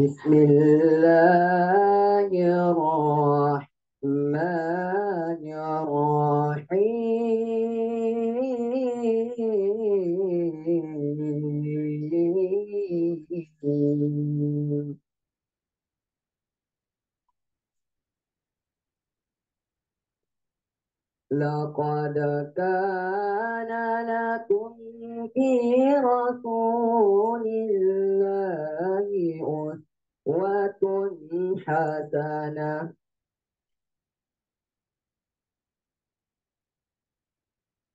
Bismillahirrahmanirrahim. لقد كان لكم في رسول الله أسوة حسنة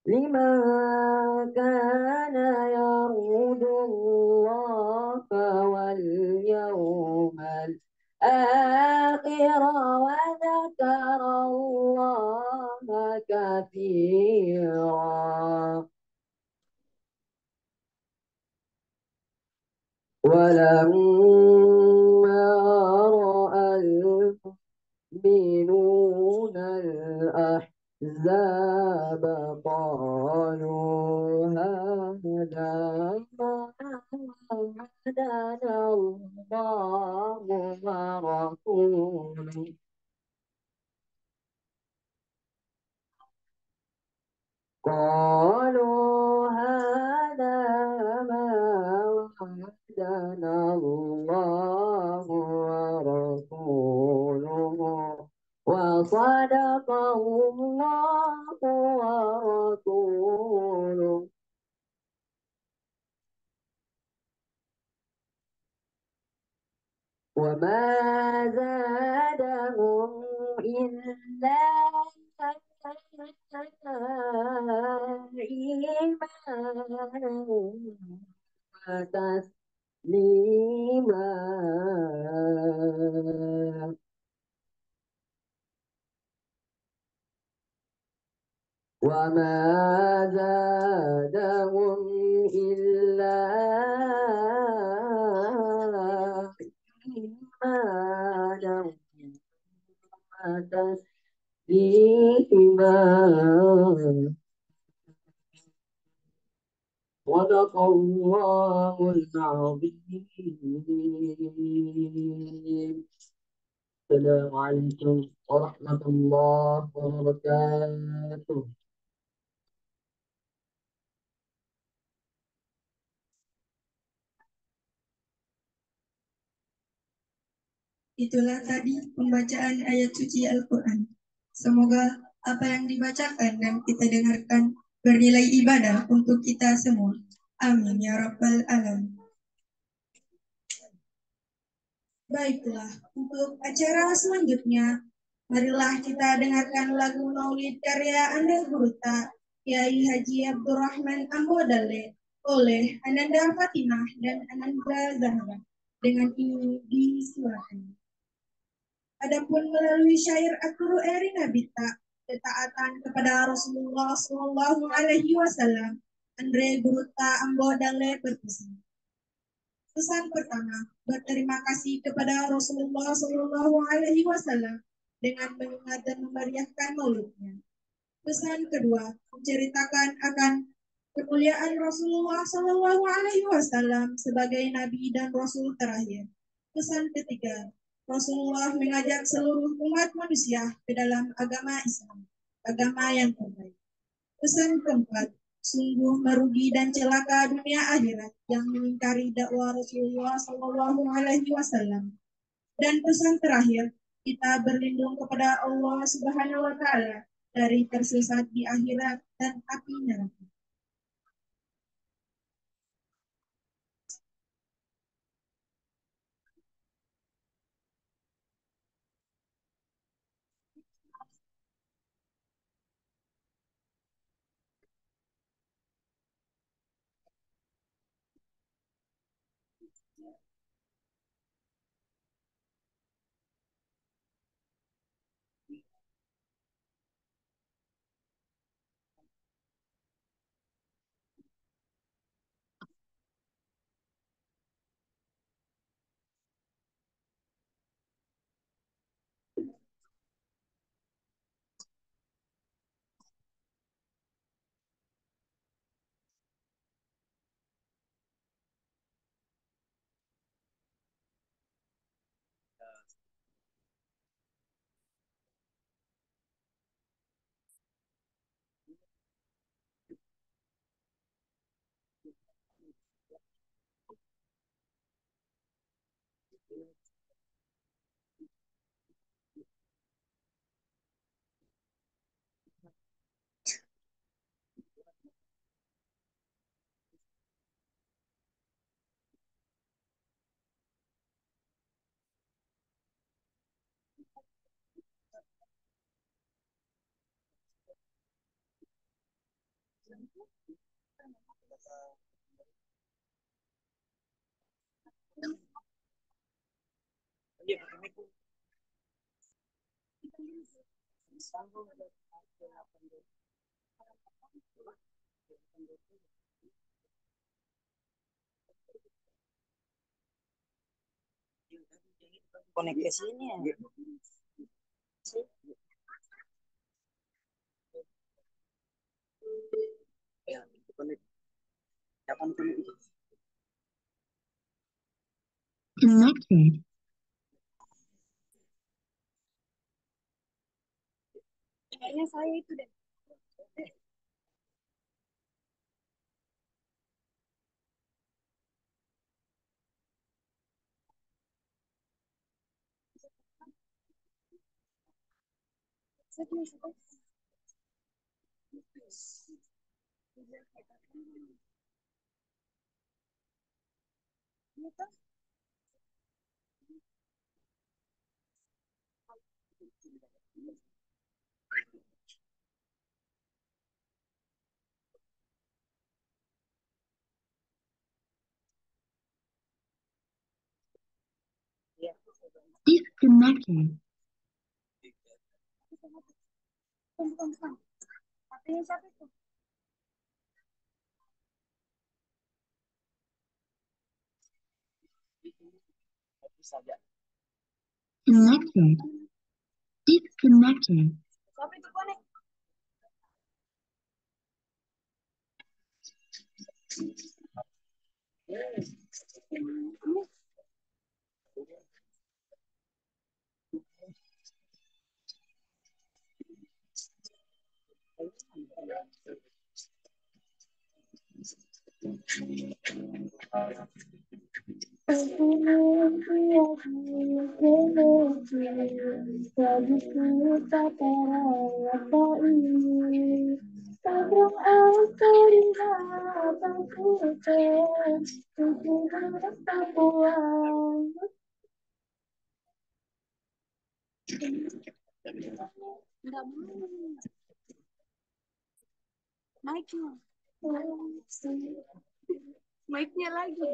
لمن كان يرجو الله واليوم الآخر وذكر الله كثيرا ولما رأى المؤمنون الأحزاب قالوا هذا ما وعدنا الله ورسوله قالوا هذا ما وعدنا الله ورسوله وصدق الله ورسوله وما زادهم إلا إيمانا وتسليما وما زادهم إلا إيمانا وتسليما صدق الله العظيم. السلام عليكم ورحمة الله وبركاته. Itulah tadi pembacaan ayat suci Al-Quran. Semoga apa yang dibacakan dan kita dengarkan bernilai ibadah untuk kita semua. Amin ya Rabbal Alamin. Baiklah, untuk acara selanjutnya, marilah kita dengarkan lagu Maulid karya Anda Guruta, Kiai Haji Abdurrahman Ambodale oleh Ananda Fatimah dan Ananda Zahra. Dengan ini disilakan. Adapun melalui syair Akru Erina Bita, ketaatan kepada Rasulullah Shallallahu Alaihi Wasallam, Andre Guruta Ambodale berpesan. Pesan pertama, berterima kasih kepada Rasulullah Shallallahu Alaihi Wasallam dengan mengingat dan memeriahkan maulidnya. Pesan kedua, menceritakan akan kemuliaan Rasulullah Shallallahu Alaihi Wasallam sebagai Nabi dan Rasul terakhir. Pesan ketiga, Rasulullah mengajak seluruh umat manusia ke dalam agama Islam, agama yang terbaik. Pesan keempat, sungguh merugi dan celaka dunia akhirat yang mengingkari dakwah Rasulullah Shallallahu Alaihi Wasallam. Dan pesan terakhir, kita berlindung kepada Allah Subhanahu Wa Taala dari tersesat di akhirat dan api neraka. Konek ke sini ya. Ya, itu konek. Kapan konek itu? Connected. Kayaknya saya itu deh. Disconnected. Tapi siapa itu? Saja. Connected. Disconnected. Siapa itu konek? Enggak mau. Mic-nya. Mic-nya lagi.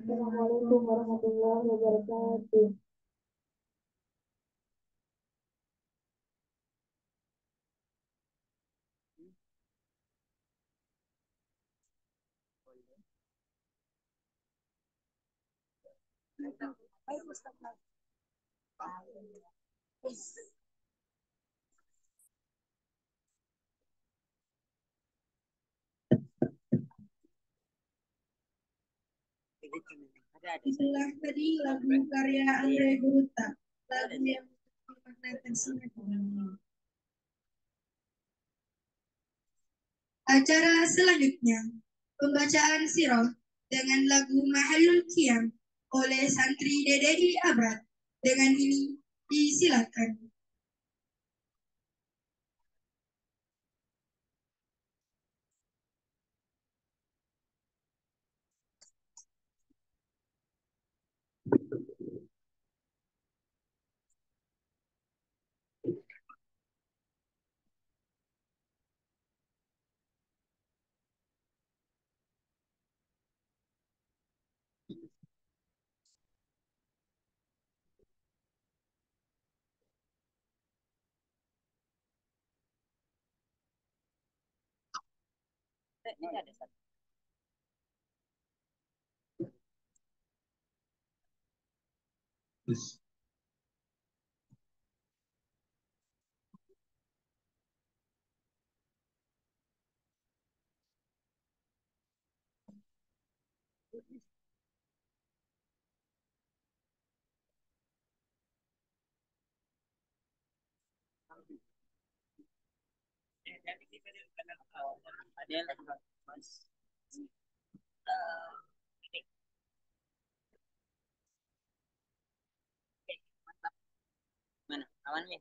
Assalamualaikum warahmatullahi wabarakatuh. Itulah tadi lagu karya Andre Guruta, lagu yang dimaknakan sangat dalam. Acara selanjutnya, pembacaan sirah dengan lagu Mahallul Qiyam oleh santri DDI Abrat. Dengan ini disilakan. Ini ada satu. Ada lagi mas. Mana aman nih?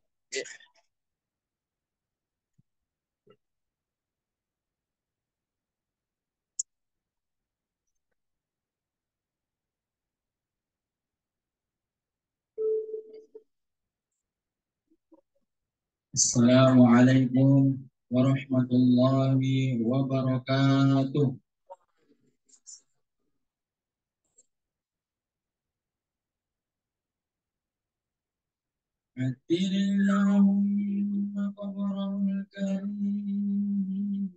Assalamualaikum warahmatullahi wabarakatuh. Allahumma qabrul karim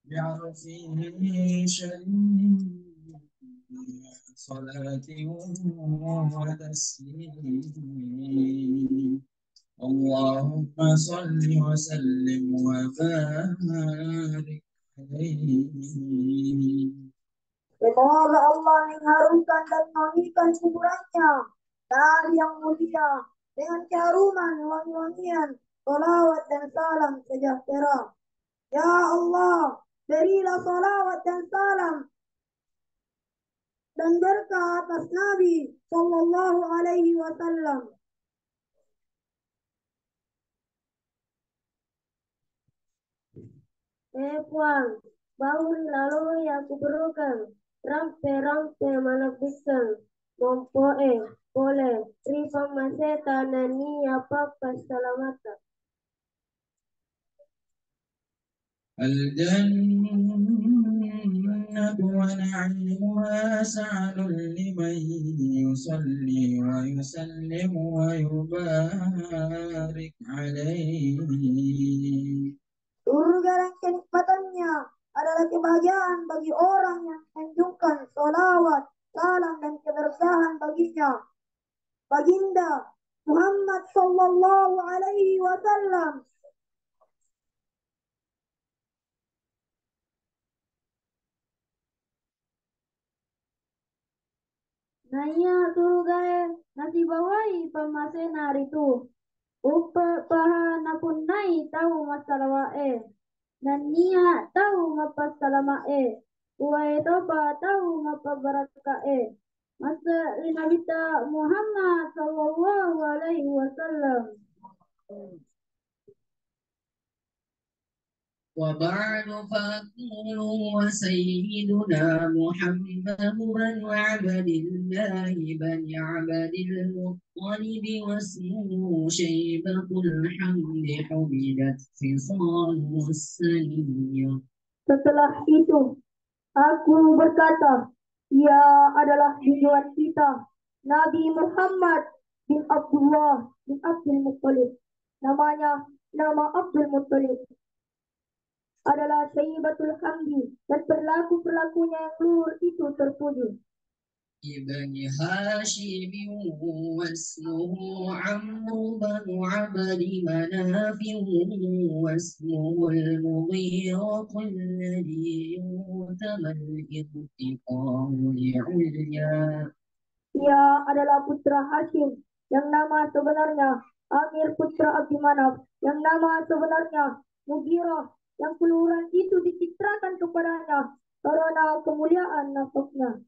bi'arfihi syarif salati wa taslim. Allahumma salli wa sallim wa barik alaihi. Semoga Allah mengharumkan dan meninggikan kuburannya dari yang mulia dengan keharuman wangi-wangian salawat dan salam sejahtera. Ya Allah, berilah salawat dan salam dan berkah atas Nabi Sallallahu Alaihi Wasallam. Puan, bauri lalu aku perlukan, rampe-rampe menepikkan, mempoe, boleh, rifa maseta nani apa salamata. الجنة ونعيمها سعد لمن يصلي ويسلم ويبارك عليه. Surga dan kenikmatannya adalah kebahagiaan bagi orang yang menunjukkan sholawat, salam dan keberkahan baginya. Baginda Muhammad Sallallahu Alaihi Wasallam. Naya surga nasi bawai pemasena itu. Upa paha napun nai tahu masalah dan nia tahu ngapa salama uai toba tahu ngapa baraka masa linabita Muhammad sallallahu alaihi wasallam. وبعد فأقول وسيدنا محمد بن عبد الله بن عبد المطلب واسمه شيبة الحمد حمدت خصاله السنية. Setelah itu aku berkata, ia adalah junjungan kita Nabi Muhammad bin Abdullah bin Abdul Muttalib. Nama Abdul Muttalib adalah Sayyibatul Hamdi dan perilaku-perilakunya yang luhur itu terpuji. ابن هاشم واسمه عمرو بن عبد مناف واسمه المغيرة الذي يؤتمن الانتقام لعليا. Ia adalah putra Hashim yang nama sebenarnya Amir putra Abdi Manaf yang nama sebenarnya Mughirah yang keluhuran itu dicitrakan kepadanya karena kemuliaan nafasnya.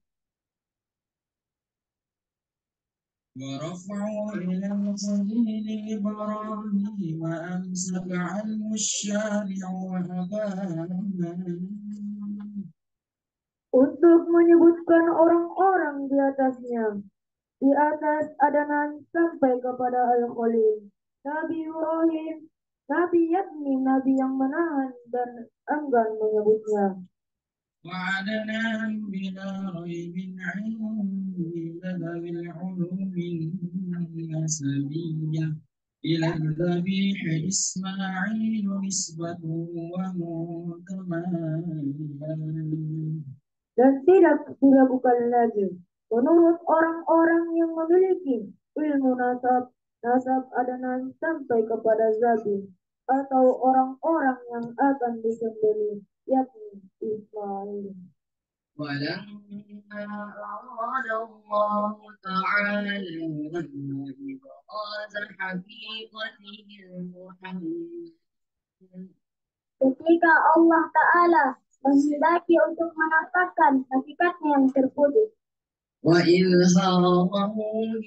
ورفع إلى الخليل إبراهيم أمسك عنه الشارع وأبان. Untuk menyebutkan orang-orang di atasnya, di atas Adnan sampai kepada Al-Khalil, Nabi Ibrahim, Nabi yakni Nabi yang menahan dan enggan menyebutnya. وعدنان بلا ريب عند ذوي العلوم النسبية إلى الذبيح إسماعيل نسبته ومنتماه. Dan tidak diragukan lagi menurut orang-orang yang memiliki ilmu nasab Adnan sampai kepada Zabi atau orang-orang yang akan disembelih yakni Ismail. ولما أراد الله تعالى إبراز حقيقته المحمد. Ketika Allah Ta'ala menghendaki untuk menampakkan hakikatnya yang terpuji وإظهاره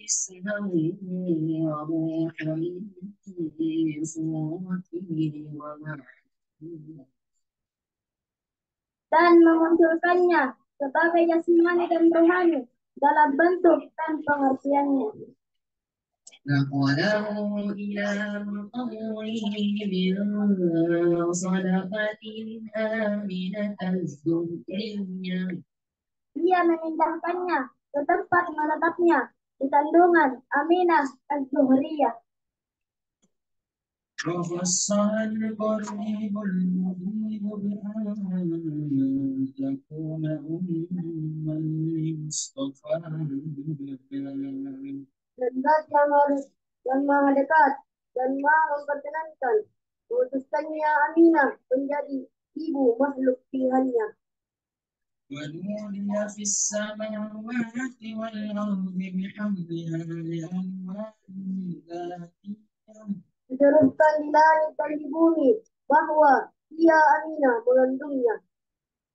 اسمه وروحا في صورته ومعنى. dan memunculkannya sebagai jasmani dan rohani dalam bentuk dan pengertiannya. نقله إلى قبره من صدقة آمنة الذرية. Ia memindahkannya ke tempat menetapnya di kandungan Aminah Az-Zuhriyah. وفسر القريب المجيب بأن تكون أما لمصطفى. Dan zat yang maha dekat dan maha memperkenankan memutuskannya Aminah menjadi ibu makhluk pilihannya. ونودي في السماوات والأرض بحمدها لأنواع ذاتية. Diteruskan di langit dan di bumi bahwa ia Aminah mengandungnya.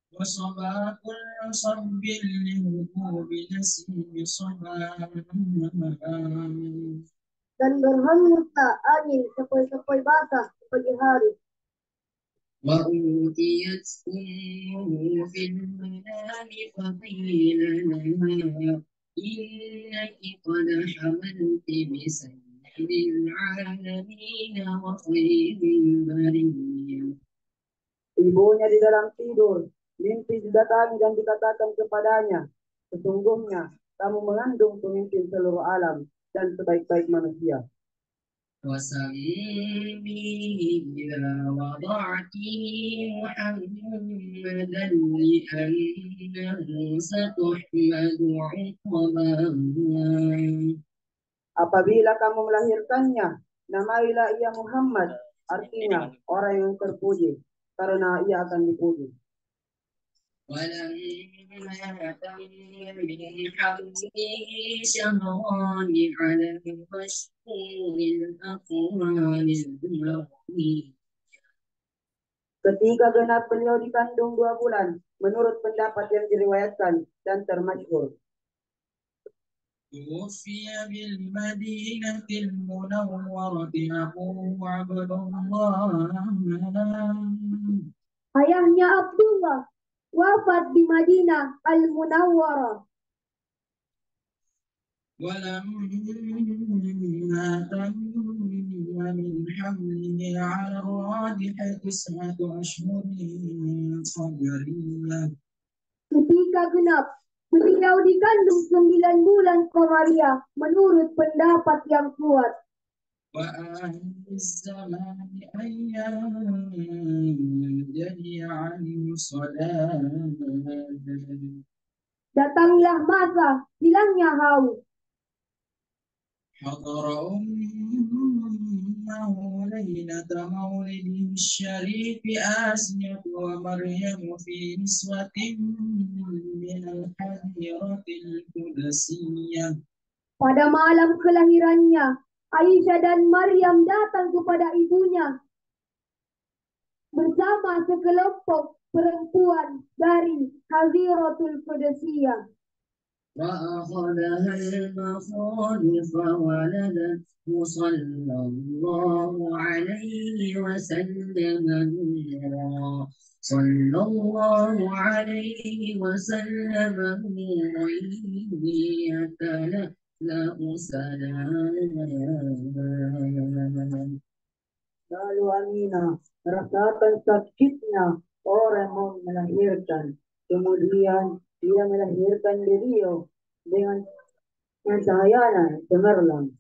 وصبا كل صب لهبوب نسيم صبا. Dan berhembuslah angin sepoi-sepoi basah di pagi hari. وأوتيت أمه في المنام فقيل لها إنك قد حملت بسيد العالمين وخير البرية. Ibunya di dalam tidur, mimpi didatangi dan dikatakan kepadanya, sesungguhnya kamu mengandung pemimpin seluruh alam dan sebaik-baik manusia. وسميه إذا وضعته محمدا لأنه ستحمد عقباها. Apabila kamu melahirkannya, namailah ia Muhammad, artinya orang yang terpuji, karena ia akan dipuji. ولما تم من حمله شهران على المشهور الأقوال المروي. Ketika genap beliau dikandung 2 bulan, menurut pendapat yang diriwayatkan dan termasyhur. توفي بالمدينة المنورة أبوه عبد الله. Ayahnya Abdullah wafat di Madinah Al-Munawwarah. ولما تم من حمله على الراجح 9 أشهر قمرية. Ketika genap, beliau dikandung 9 bulan Komariah menurut pendapat yang kuat. وآل الزمان أيام جري عنه صلاة. Datanglah masa hilangnya haus. حضر أمه ليلة مولده الشريف آسية ومريم في نسوة من الحديرة القدسية. Pada malam kelahirannya, Aisyah dan Maryam datang kepada ibunya bersama sekelompok perempuan dari Hadiratul Qudusiyah. وأخذها المخاض فولدت صلى الله عليه وسلم نورا. صلى الله عليه وسلم نورا يتلألأ سلام. Lalu Aminah merasakan sakitnya orang mau melahirkan. Kemudian dia melahirkan beliau dengan cahaya cemerlang.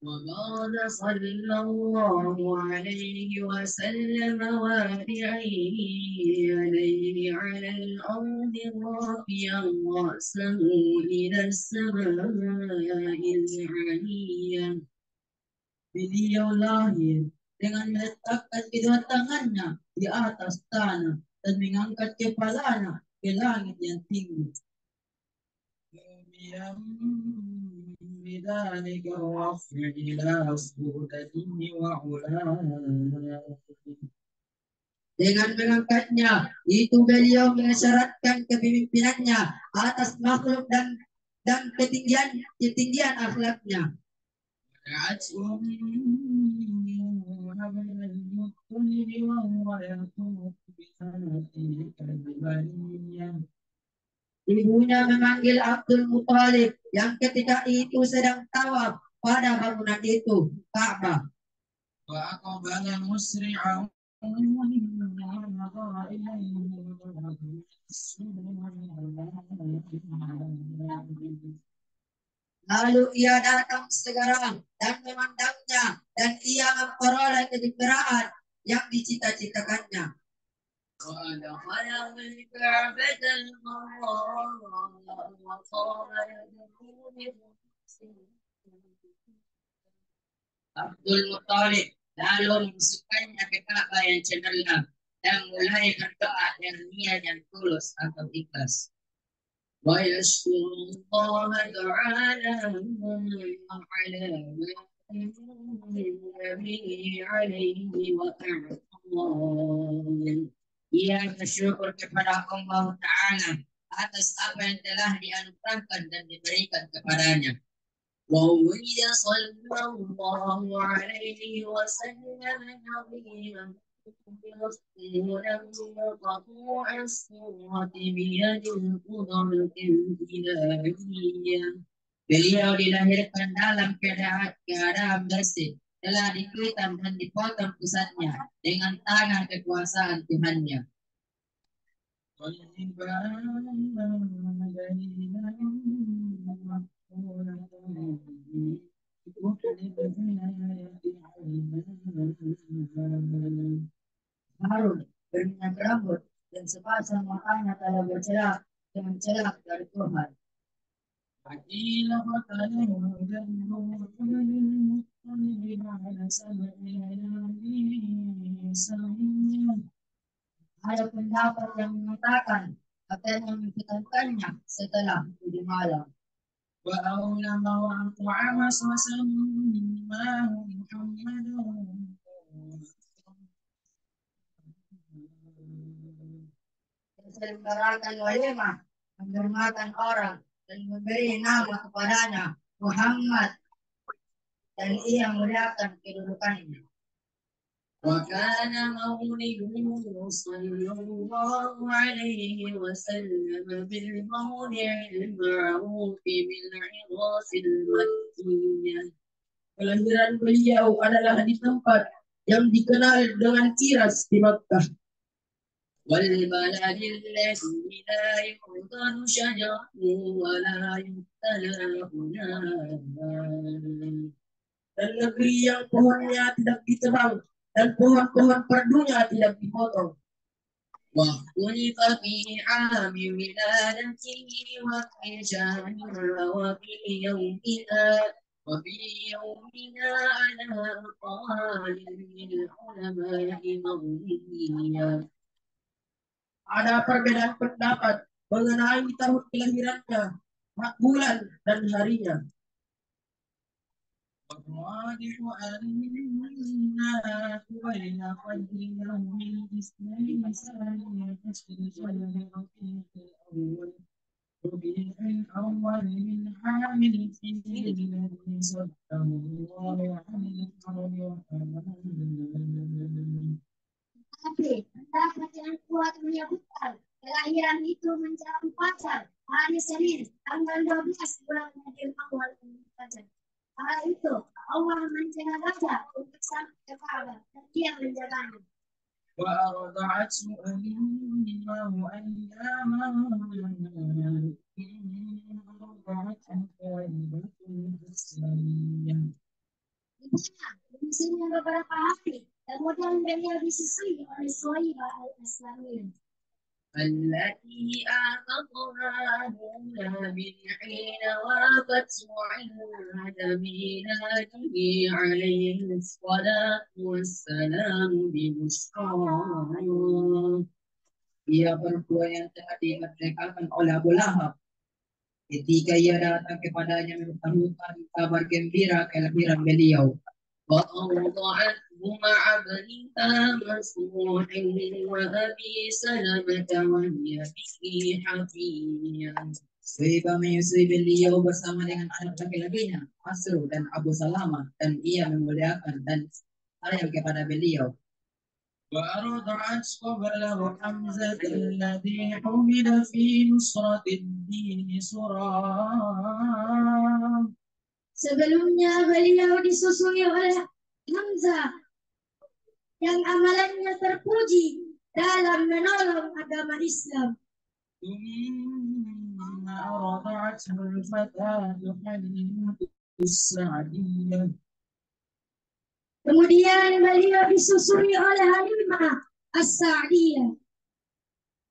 وقال صلى الله عليه وسلم وادعي عليه على الأرض رافعا رأسه إلى السماء العليا. Beliau lahir dengan meletakkan kedua tangannya di atas tanah dan mengangkat kepalanya ke langit yang tinggi. بذلك الرفع إلى سودته وعلاه. Dengan mengangkatnya, itu beliau mengisyaratkan kepemimpinannya atas makhluk dan ketinggian akhlaknya. Ibunya memanggil Abdul Muthalib yang ketika itu sedang tawaf pada bangunan itu, Ka'bah. Lalu ia datang segera dan memandangnya, dan ia memperoleh kegembiraan yang dicita-citakannya. Abdul Muthalib lalu memasukkannya ke Ka'bah yang cemerlang dan mulai berdoa dengan niat yang tulus atau ikhlas. Wa yashkurullah ta'ala ala ia bersyukur kepada Allah Ta'ala atas apa yang telah dianugerahkan dan diberikan kepadanya. وولد صلى الله عليه وسلم عظيما رسولا مقطوع الصورة بيد القدرة الإلهية. Beliau dilahirkan dalam keadaan bersih telah dikritam dan dipotong pusatnya dengan tangan kekuasaan Tuhannya. Harun berminyak rambut dan sepasang matanya telah bercelak dengan celak dari Tuhan. فقيل قتله المطلب على سبع ليال سويا. Ada pendapat yang mengatakan akan mempertahankannya setelah 7 malam. وأولم وأطعم وسماه محمد diselenggarakan walimah, menghormatkan orang dan memberi nama kepadanya Muhammad, dan ia muliakan kedudukannya. وكان مولده صلى الله عليه وسلم بالموضع المعروف بالعراس المكية. Kelahiran beliau adalah di tempat yang dikenal dengan Iras di Makkah. والبلد الذي لا يعضد شجره ولا يقتلى هناك. Dan negeri yang pohonnya tidak ditebang dan pohon-pohon perdunya tidak dipotong. واختلف في عام ولادته وفي شهرها وفي يومها على أقوال للعلماء مغربية. Ada perbedaan pendapat mengenai tahun kelahirannya, bulan dan harinya. والراجح أنها بين قدر يوم الاثنين ثانية عشر شهر ربيع الأول من عام الفيل الذي صده الله عن الحرب Tapi pendapat yang kuat menyebutkan kelahiran itu menjelang fajar hari Senin tanggal 12 bulan Rabiul Awal fajar. Kala itu Allah menjengaja untuk sampai ke Ka'bah dan dia menjaganya. وأرضعته أمه أياما أرضعته طيبة إسلامية. Dibusinya beberapa hari, kemudian beliau disusui oleh Suhaibah al-Islamiyah. التي أعطتها هنا من حين وافت عند ميلاده عليه الصلاة والسلام ببشرى. Ia berdua yang telah dimerdekakan oleh Abu Lahab ketika ia datang kepadanya memberitahukan kabar gembira kelahiran beliau. وأوضعته مع ابنها مسروح وأبي سلمة وهي به حفية. Sehingga menyusui beliau bersama dengan anak laki-lakinya Masruh dan Abu Salamah, dan ia memuliakan dan sayang kepada beliau. وأرضعت قبله حمزة الذي حمل في نصرة الدين سرا. Sebelumnya beliau disusui oleh Hamzah yang amalannya terpuji dalam menolong agama Islam. ثم أرضعته الفتاة حليمة السعدية. Kemudian beliau disusui oleh Halimah As-Sa'diyah.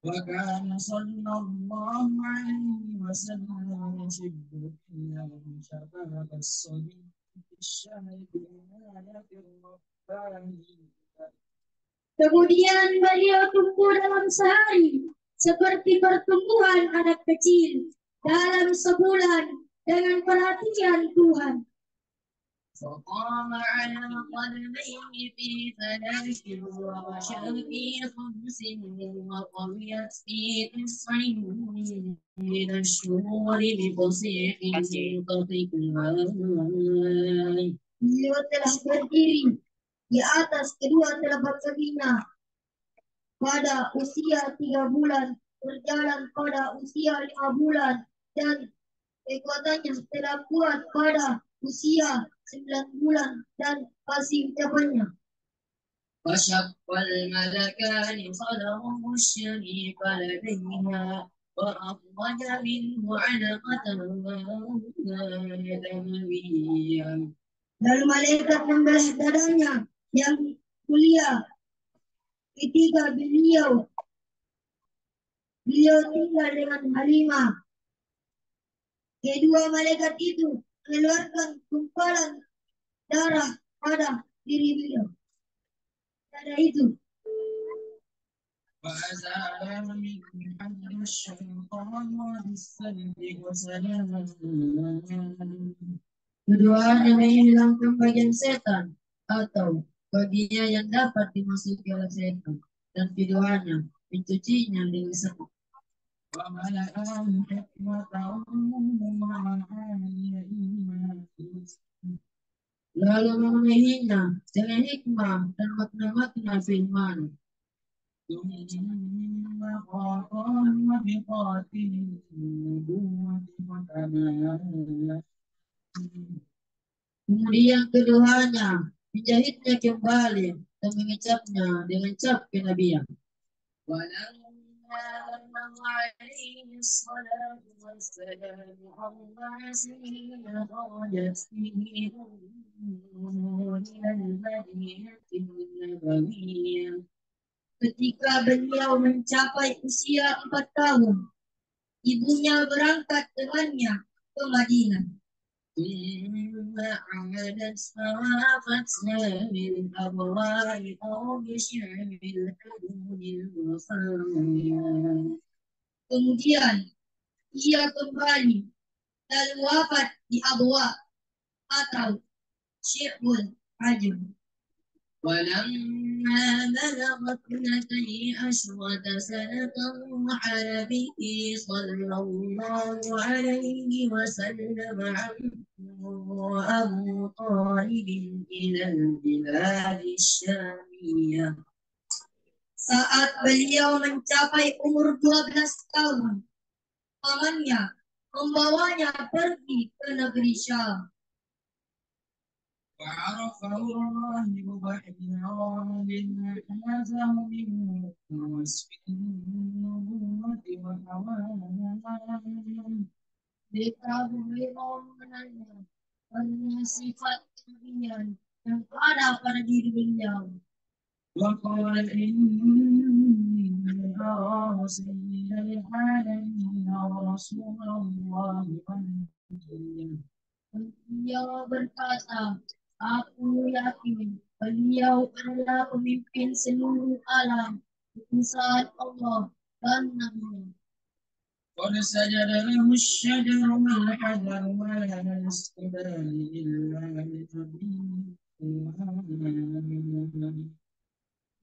وكان صلى الله عليه وسلم يشد اليوم شباب الصبي في الشهر بعناية الربانية. Kemudian beliau tumbuh dalam sehari seperti pertumbuhan anak kecil dalam sebulan dengan perhatian Tuhan. فقام على قدميه في 3 ومشى في 5 وقويت في 9 من الشهور بفصيح قطيع. Beliau telah berdiri di atas kedua telapak kakinya pada usia 3 bulan, berjalan pada usia 5 bulan, dan kekuatannya telah kuat pada usia 9 bulan, dan Fasih ucapannya. وشق الملكان صدره الشريف لديها وأخرج منه علقة دمويا. Lalu malaikat membelah dadanya yang mulia ketika beliau tinggal dengan Halimah. Kedua malaikat itu mengeluarkan gumpalan darah pada diri beliau. Pada itu وأزال من حجر الشيطان وبالسلب وسلام. Keduanya menghilangkan bagian setan atau bagian yang dapat dimasuki oleh setan, dan keduanya mencucinya dengan sabun. Lalu memenuhinya dengan hikmah dan makna-makna firman. Kemudian keduanya menjahitnya kembali dan mengecapnya dengan cap kenabian. ولما عليه الصلاة والسلام 4 سنين خرجت فيه إلى المدينة النبوية. Ketika beliau mencapai usia 4 tahun, ibunya berangkat dengannya ke Madinah. ثم عادت فرافتها من أبواب أو بشعب الحدود الوصايا. Kemudian ia kembali lalu wafat di Abwa atau Syi'bul Hajm. ولما بلغ 12 سنة رحل به صلى الله عليه وسلم عمه أبو طالب إلى البلاد الشامية. Saat beliau mencapai umur 12 tahun, pamannya membawanya pergi ke negeri Syam. وعرفه الراهب باحترام حازه منه ووصف النبوة وحواه. Diketahui mengenanya karena sifat kenabian yang ada pada diri beliau. وقال إني أراه سيد العالمين ورسول الله ونبيه. Beliau berkata, aku yakin beliau adalah pemimpin seluruh alam, utusan Allah dan Nabi. قد سجد له الشجر والحجر ولا يسجدان إلا لنبي.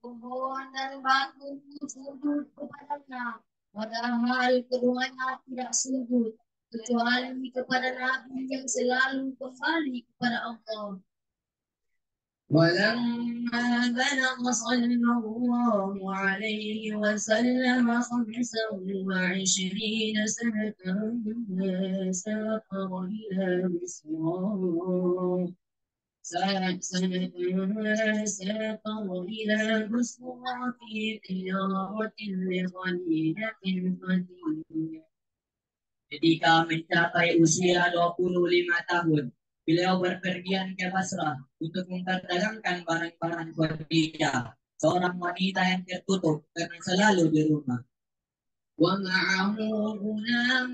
Pohon dan batu sujud kepadanya, padahal keduanya tidak sujud kecuali kepada Nabi yang selalu kembali kepada Allah. ولما بلغ صلى الله عليه وسلم 25 سنة سافر إلى مصر. سافر إلى بصرى في تجارة لخليفة فتية. Ketika mencapai usia 25 tahun, beliau berpergian ke Basrah untuk memperdagangkan barang-barang Khadijah, seorang wanita yang tertutup karena selalu di rumah. ومعه غلام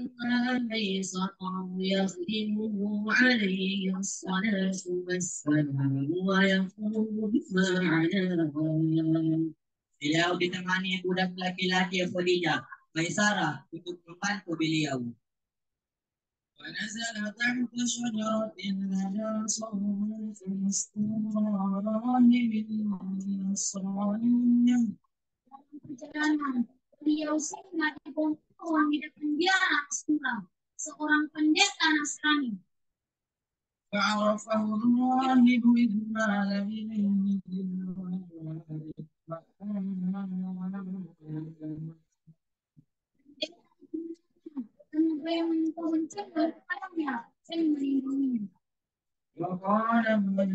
ميسر يخدمه عليه الصلاة والسلام ويقول بما علاه. Beliau ditemani budak laki-laki Khadijah, Maisarah, untuk membantu beliau. ونزل تحت شجرة لدى صوت استمراره بالنصرانية. Perjalanan beliau singgah di pohon di depan biara Astura, seorang pendeta Nasrani. فعرفه الراهب إذ مال إليه وقال من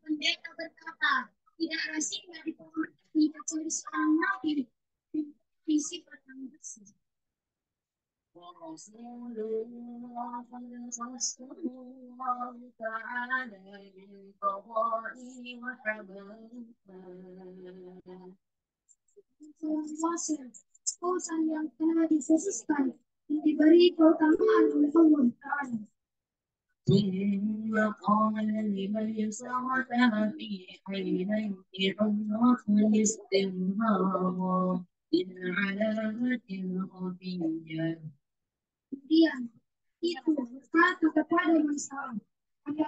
Pendeta berkata, tidak lazimnya dipengerti kecuali seorang nabi di sifat yang bersih. ورسول قد خصه الله تعالى بالفضائل وحبابه Rasul, utusan yang telah dikhususkan dan diberi keutamaan oleh Allah Ta'ala. ثم قال لمن صرفها في عينيه حمرة الاستمهار للعلامة الخفية. Kemudian itu berkata kepada Musa, ada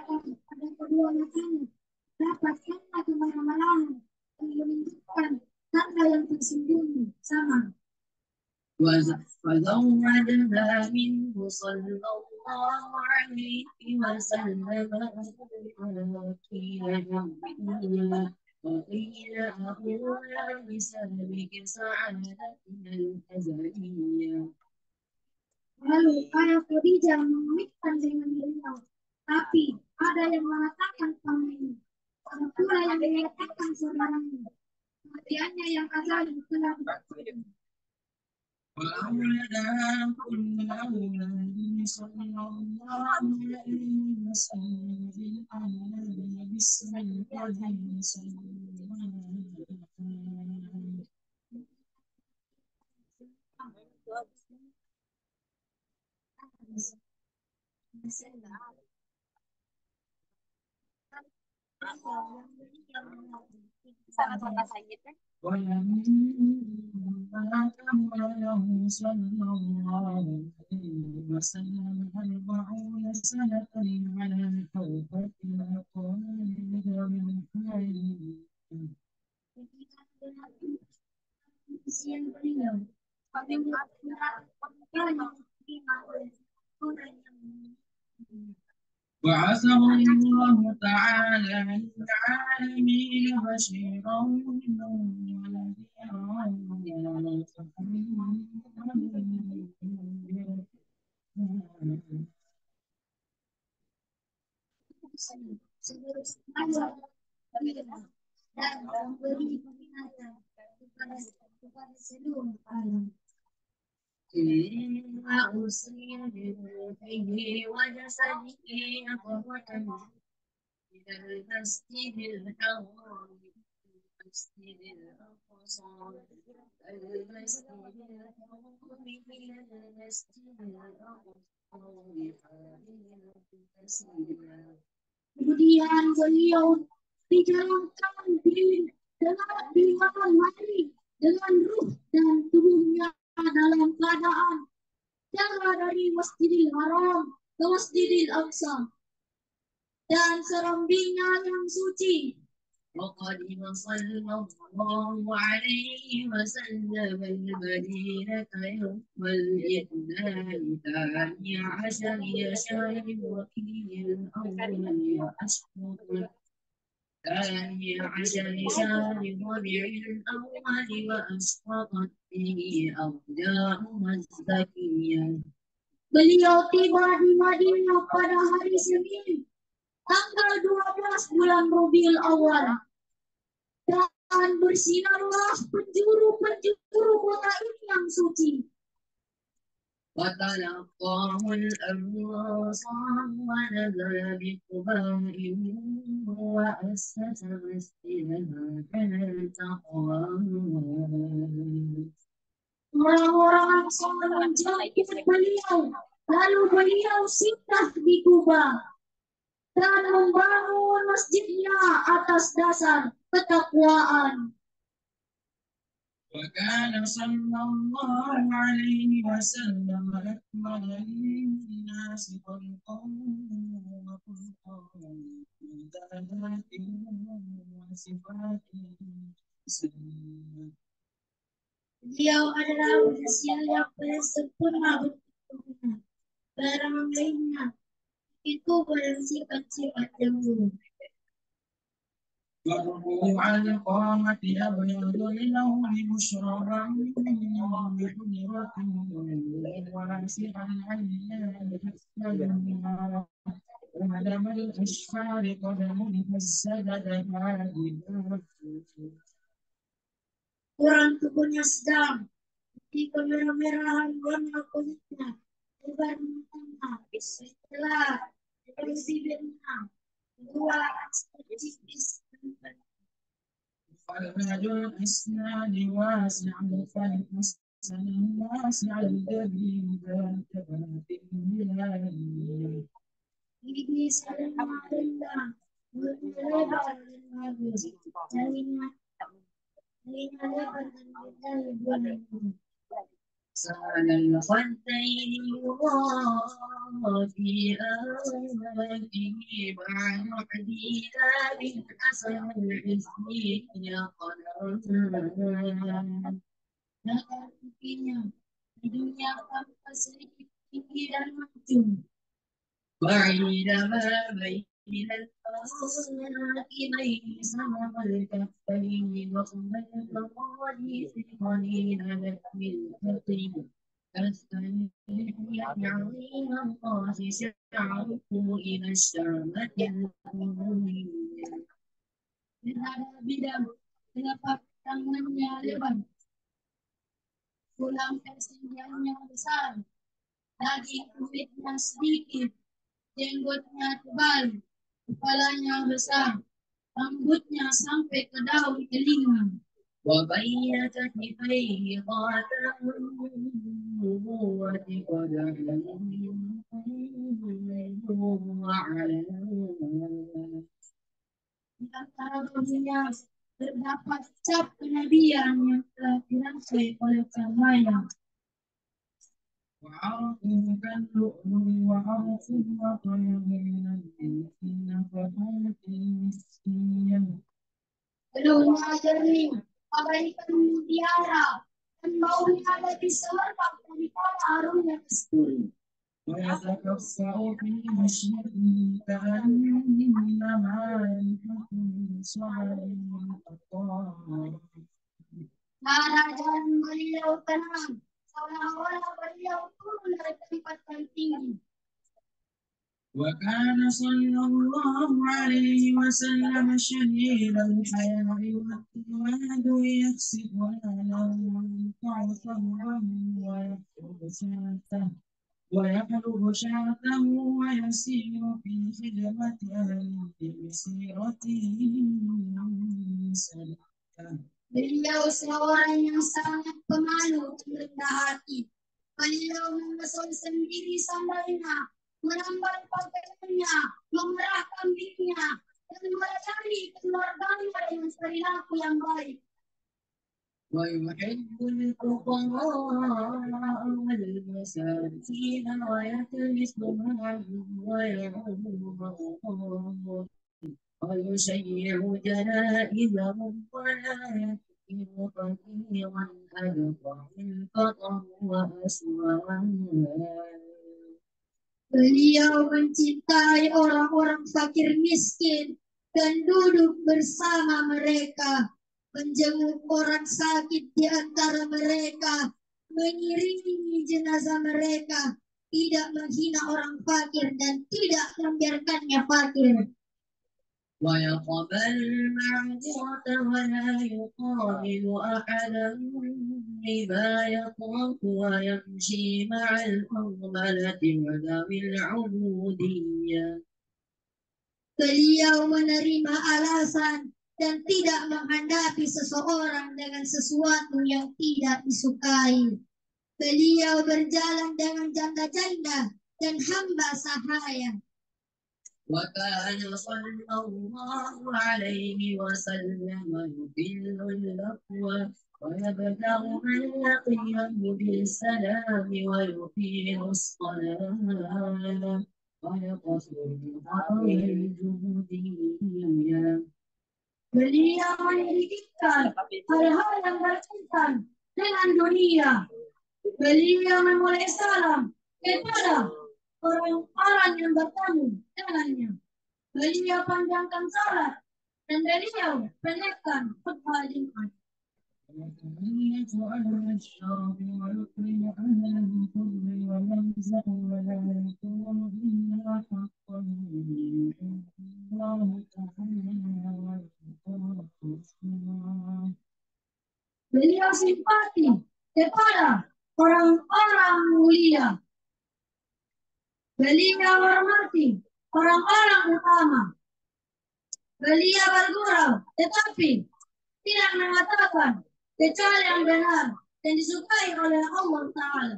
kedua matanya dapat karena kemana-mana yang menunjukkan tanda yang tersembunyi sama. فزودها منه صلى الله عليه وسلم وقيل حبيبا وقيل أخوها بسبب سعادتنا الأزلية. Lalu ayah Khadijah mengaitkan dengan beliau, tapi ada yang mengatakan pamannya, ada pula yang mengatakan saudaranya. Kematiannya yang azali telah diketahui. وأولادها كل أولاد صلى الله عليه وسلم بسم الله صلى الله ولما كمله صلى الله عليه وسلم 40 سنة على حوضة الأقوال ومن حاله Usian beliau, بعثه الله تعالى للعالمين بشيرا ونذيرا. seluruh semuanya dan memberi peringatan kepada seluruh alam. إن أرسل بروحه وجسده أقرأ إلى المسجد الحرام المسجد الأقصى المسجد الحرام إلى المسجد الأقصى بحامل كثيرا. Kemudian beliau dijalankan di malam hari dengan ruh dan tubuhnya dalam keadaan jalan dari Masjidil Haram ke Masjidil Aqsa dan serambinya yang suci. وقدم صلى الله عليه وسلم المدينة يوم الإثنين ثاني عشر شهر ربيع الأول وأشهر ثاني عشر شهر ربيع الأول وأشرقت به أرجاؤها الزكية. Beliau tiba di Madinah pada hari Senin, tanggal 12 bulan Rabiul Awal, dan bersinarlah penjuru-penjuru kota ini yang suci. وتلقاه الأنصار ونزل بقباء وأسس مسجدها على التقوى. Orang-orang Ansar menjemput beliau, lalu beliau singgah di Kuba dan membangun masjidnya atas dasar ketakwaan. وكان صلى الله عليه وسلم أكمل الناس خلقا وخلقا ذات وصفات حسنة. Beliau adalah manusia yang paling sempurna bentuknya. Barang lainnya itu bersifat-sifat yang buruk. وركوع القامة أبيض اللون مشربا بحجرة واسع العينان أسفلها وعلم الأشفار قدم فالسجد هادئا. Orang tubuhnya sedang di kemerah-merahan warna kulitnya lebar tengah setelah berisi benang dua tipis. فالبعد الأسنان واسع فالحسن واسع الجبين ذات بات الهلال. Gigi saling rendah, mulutnya lebar dan bagus, jarinya lebar dan berjari bulan. سال الخدين يرى في آفه بعد حديثا بالحسن الحسني قدرا. Nakal pipinya, hidungnya tampak sedikit tinggi dan mancung. بعيد ما بين الآخرين سبق الكفين وقبل المقاديس قليل لحم الفقير كالسيف عظيم الله شعره إلى الشامة الأموية. Berhadap bidang, telapak tangannya lebar, tulang persendiannya besar, daging kulitnya sedikit, jenggotnya tebal, kepalanya besar, rambutnya sampai ke daun telinga. وبين كتفيه خاتم النبوة قدما وعلى Di antara bajunya terdapat cap kenabian yang telah dirangkai oleh cahaya. وعرفه كاللؤلؤ وعرفه أطيب من المسك نفحات المسكية. Baunya jernih, bagaikan mutiara, dan baunya lebih semerbak daripada harumnya kasturi. ويتكفأ في مشيته كأنما ينحط من صعب الأطراف. Cara jalan beliau tenang, seolah-olah beliau turun dari tempat yang tinggi. وكان صلى الله عليه وسلم شديد الحياء والتواضع يكسب ماله ويقطع ثمره ويحلب شاته ويسير في خدمة أهله بسيرته سليمة. Beliau seorang yang sangat pemalu dan rendah hati. Beliau memesan sendiri sandalnya, menambal pakaiannya, memerah kambingnya, dan melayani keluarganya dengan perilaku yang baik. ويحب الفقراء والمساكين ويكنس معهم ويعظهم ويشيع جنائزهم ولا يكفر فقيرا أدقى الفقر وأسوأها. Beliau mencintai orang-orang fakir miskin dan duduk bersama mereka, menjenguk orang sakit di antara mereka, mengiringi jenazah mereka, tidak menghina orang fakir dan tidak membiarkannya fakir. ويقبل المعذرة ولا يقابل أحدا بما يطرق ويمشي مع الأرملة وذوي العبودية. Beliau menerima alasan dan tidak menghadapi seseorang dengan sesuatu yang tidak disukai. Beliau berjalan dengan janda-janda dan hamba sahaya. وكان صلى الله عليه وسلم يذل الأقوى ويبدأ من لقيه بالسلام ويقيم الصلاة ويقصر الخطر الجهودية. Beliau meninggikan hal-hal yang berkaitan dengan dunia. Beliau memulai salam kepada orang-orang yang bertemu dengannya. Beliau panjangkan salat dan beliau pendekkan khutbah Jumat. يتملك أهل الشرف ويكرم أهل الفضل ويمزح ولا يكون إلا حقا يحب الله تعالى ويقول الرسول. Beliau simpati kepada orang-orang mulia. Beliau hormati orang-orang utama. Beliau bergurau, tetapi tidak mengatakan kecuali yang benar dan disukai oleh Allah Ta'ala.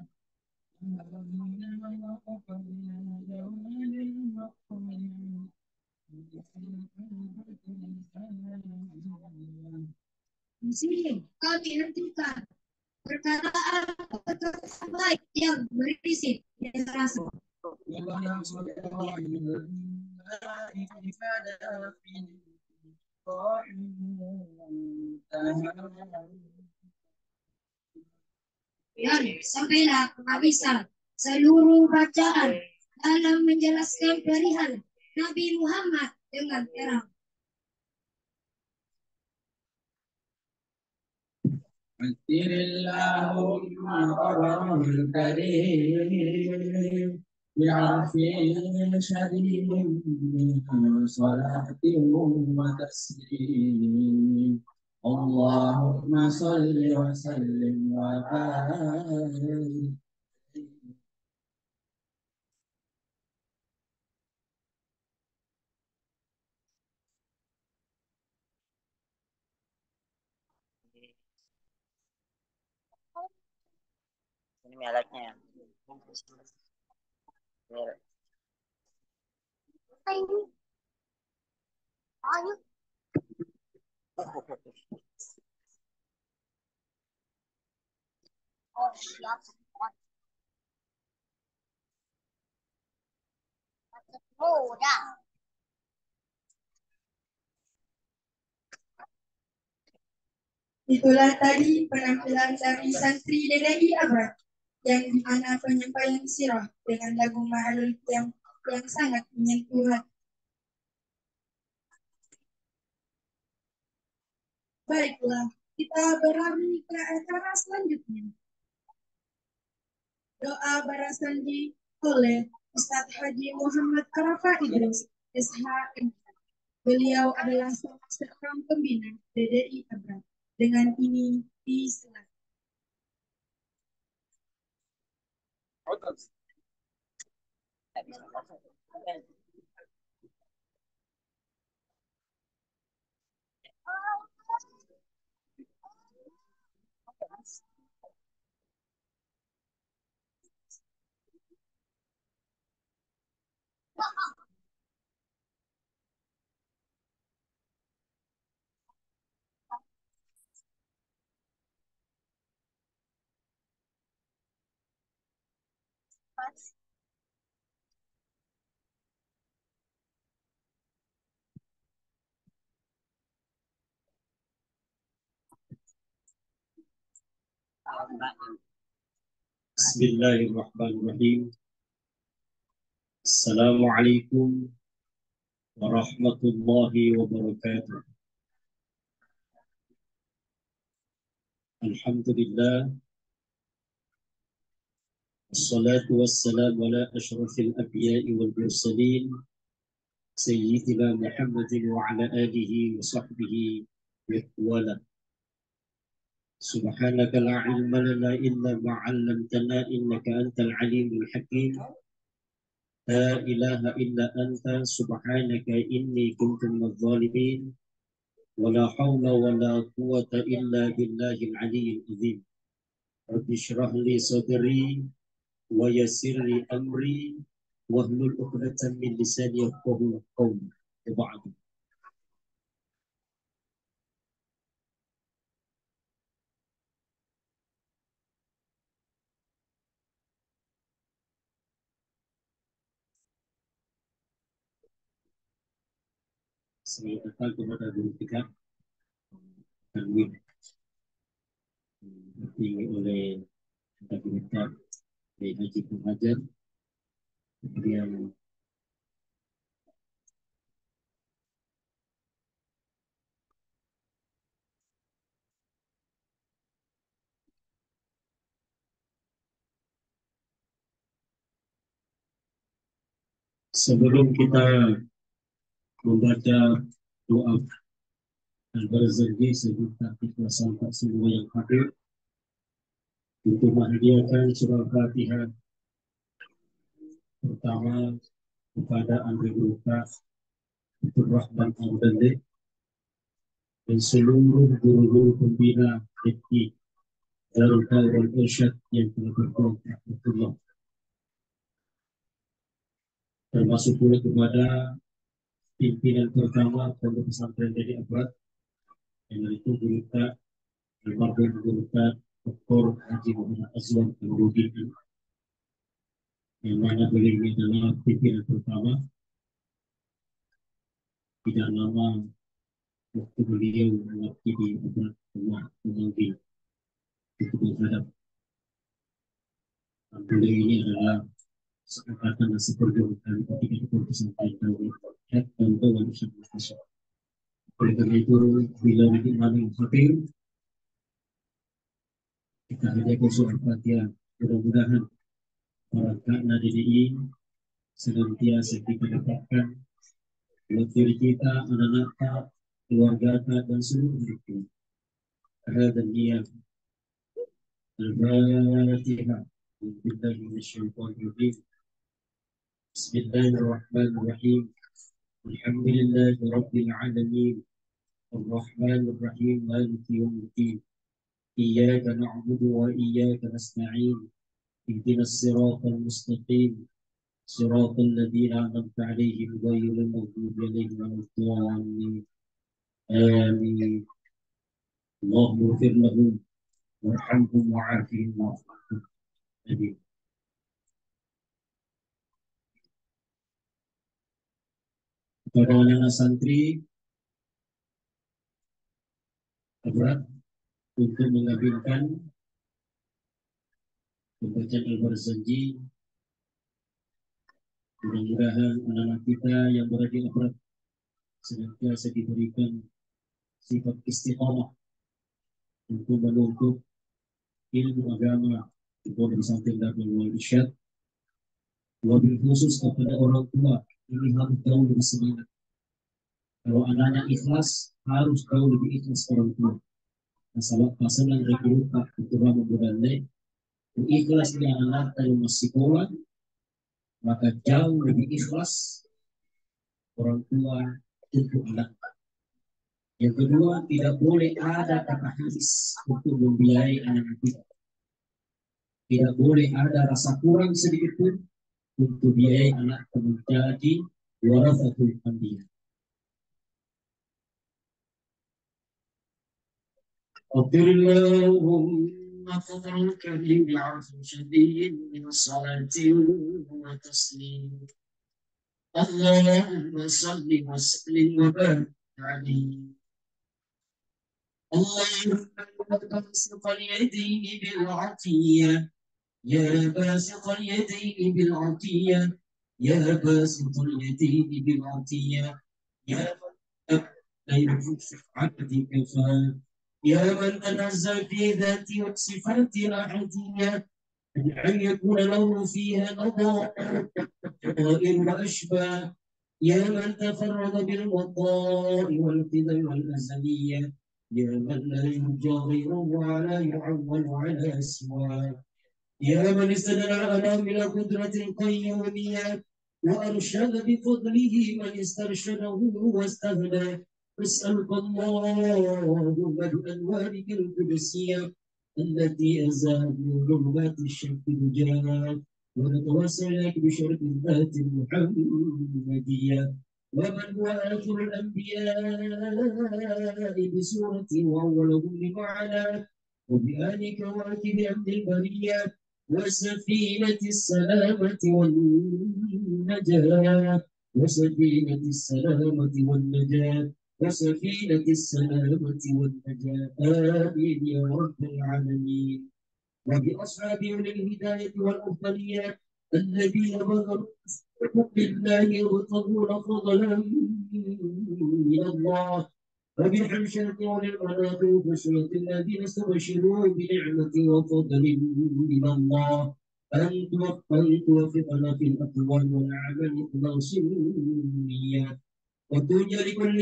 Di sini kami hentikan perkataan baik yang berisi dan terasa. Dan sampailah kehabisan seluruh bacaan dalam menjelaskan perihal Nabi Muhammad dengan terang. مثل اللهم قرآن الكريم بعرف شديد صلاة وتسليم اللهم صل وسلم وبارك. Ini mereknya. Biar Oh, siap. Oh, udah. Itulah tadi penampilan dari santri DDI Abad yang dimana penyampaian sirah dengan lagu Ma'alul yang sangat menyentuh hati. Baiklah, kita beralih ke acara selanjutnya. Doa barasanji oleh Ustadz Haji Muhammad Arafa Idris, SHM. Beliau adalah salah seorang pembina DDI Abad. Dengan ini disilakan. Bismillahirrahmanirrahim. Assalamualaikum warahmatullahi wabarakatuh. Alhamdulillah. Wassalatu wassalamu ala ashrafil anbiya'i wal mursalin Sayyidina Muhammadin wa ala alihi wa sahbihi wa wala. Subhanaka la ilma lana illa ma 'allamtana innaka antal alimul hakim. La ilaha illa anta subhanaka inni kuntu minadh dhalimin. Wala hawla wala quwwata illa billahil aliyyil azim. Rabbi shrah li sadri wa yassir li amri wahlul 'uqdatam min lisani yafqahu qawli. Ba'du. Selamat datang kepada guru kita Tanwin didampingi oleh Direktur Haji Muhajar, kemudian Sebelum kita membaca doa Al-Barzanji, saya minta ikhlasan tak semua yang hadir untuk menghadiahkan surah Fatihah pertama kepada Andri Gruta, Dr. Rahman Al-Dali, dan seluruh guru-guru pembina FI Darul Khairul Irsyad yang telah berkontrak betul, termasuk pula kepada pimpinan pertama Pondok Pesantren Dedi Abad, yang itu Gruta almarhum Gruta Dr. Haji Muhammad Azwan Al-Rudin, yang mana beliau adalah pimpinan pertama. Tidak lama waktu beliau mewakili beberapa rumah pengantin untuk menghadap. Beliau ini adalah seangkatan dan seperjuangan ketika itu pesantren Tauhid dan Tauhid Malaysia. Oleh karena itu, bila dimana yang hadir, kita hadiahkan surah Fatihah. Mudah-mudahan para kakna DDI senantiasa kita dapatkan buat diri kita, anak-anak kita, keluarga kita, dan seluruh itu. Dan dia Al-Fatihah. Bismillahirrahmanirrahim. Alhamdulillahi Rabbil Alamin. Ar-Rahman Ar-Rahim. Maliki Yawmiddin. Iyyaka na'budu wa iyyaka nasta'in. Ihdinas siratal mustaqim. Siratal ladzina an'amta 'alaihim ghairil maghdubi 'alaihim waladdallin. Amin. Allahumma ighfir lahum warhamhum wa'afihim wa'fu anhum. Amin. Kepada anak santri berat untuk mengambilkan pembacaan Al-Barzanji. Mudah-mudahan anak-anak kita yang berada di abad senantiasa diberikan sifat istiqamah untuk menuntut ilmu agama di Pondok Pesantren Darul Irsyad. Wabil khusus kepada orang tua, ini harus jauh lebih semangat. Kalau anaknya ikhlas, harus jauh lebih ikhlas orang tua. Masalah pasangan rekruta terutama budaya ikhlas di anak yang masih sekolah, maka jauh lebih ikhlas orang tua untuk anak. Yang kedua, tidak boleh ada kata habis untuk membiayai anak kita. Tidak boleh ada rasa kurang sedikit pun untuk biayai anak menjadi warasatul anbiya. اللهم فضلك لي بعفو شديد من صلاة وتسليم. اللهم صل وسلم وبارك عليه. اللهم باسط اليدين بالعطية، يا باسط اليدين بالعطية، يا باسط اليدين بالعطية، يا من لا ينفق عبدك فان، يا من تنزل في ذاتي وصفات الأحدية أن يكون له فيها نظائر وأشباه، يا من تفرد بالوضاء والقدر والأزلية، يا من لا يرجى غيره ولا يعول على سواه، يا من استدل على من قدرة القيومية وأرشد بفضله من استرشده واستهدى. أسألك اللهم بأنوارك القدسية التي أزالت من ظلمات الشرك الجاد، ونتوسل إليك بشرف الذات المحمدية ومن هو آخر الأنبياء بسورة وأولهم بمعنى، وبآلك واكب أمن البرية وسفينة السلامة والنجاة، وسفينة السلامة والنجاة، وسفينة السلامة والنجاة. آمين يا رب العالمين. وبأصحاب الهداية والأفضلية الذين بذلوا بالله يبتغون فضلا من الله، وبحمشة أولي المناقب وبشرة الذين استبشروا بنعمة وفضل من الله. أن توفقنا في الأقوال والأعمال إخلاص النيات، وتوجه لكل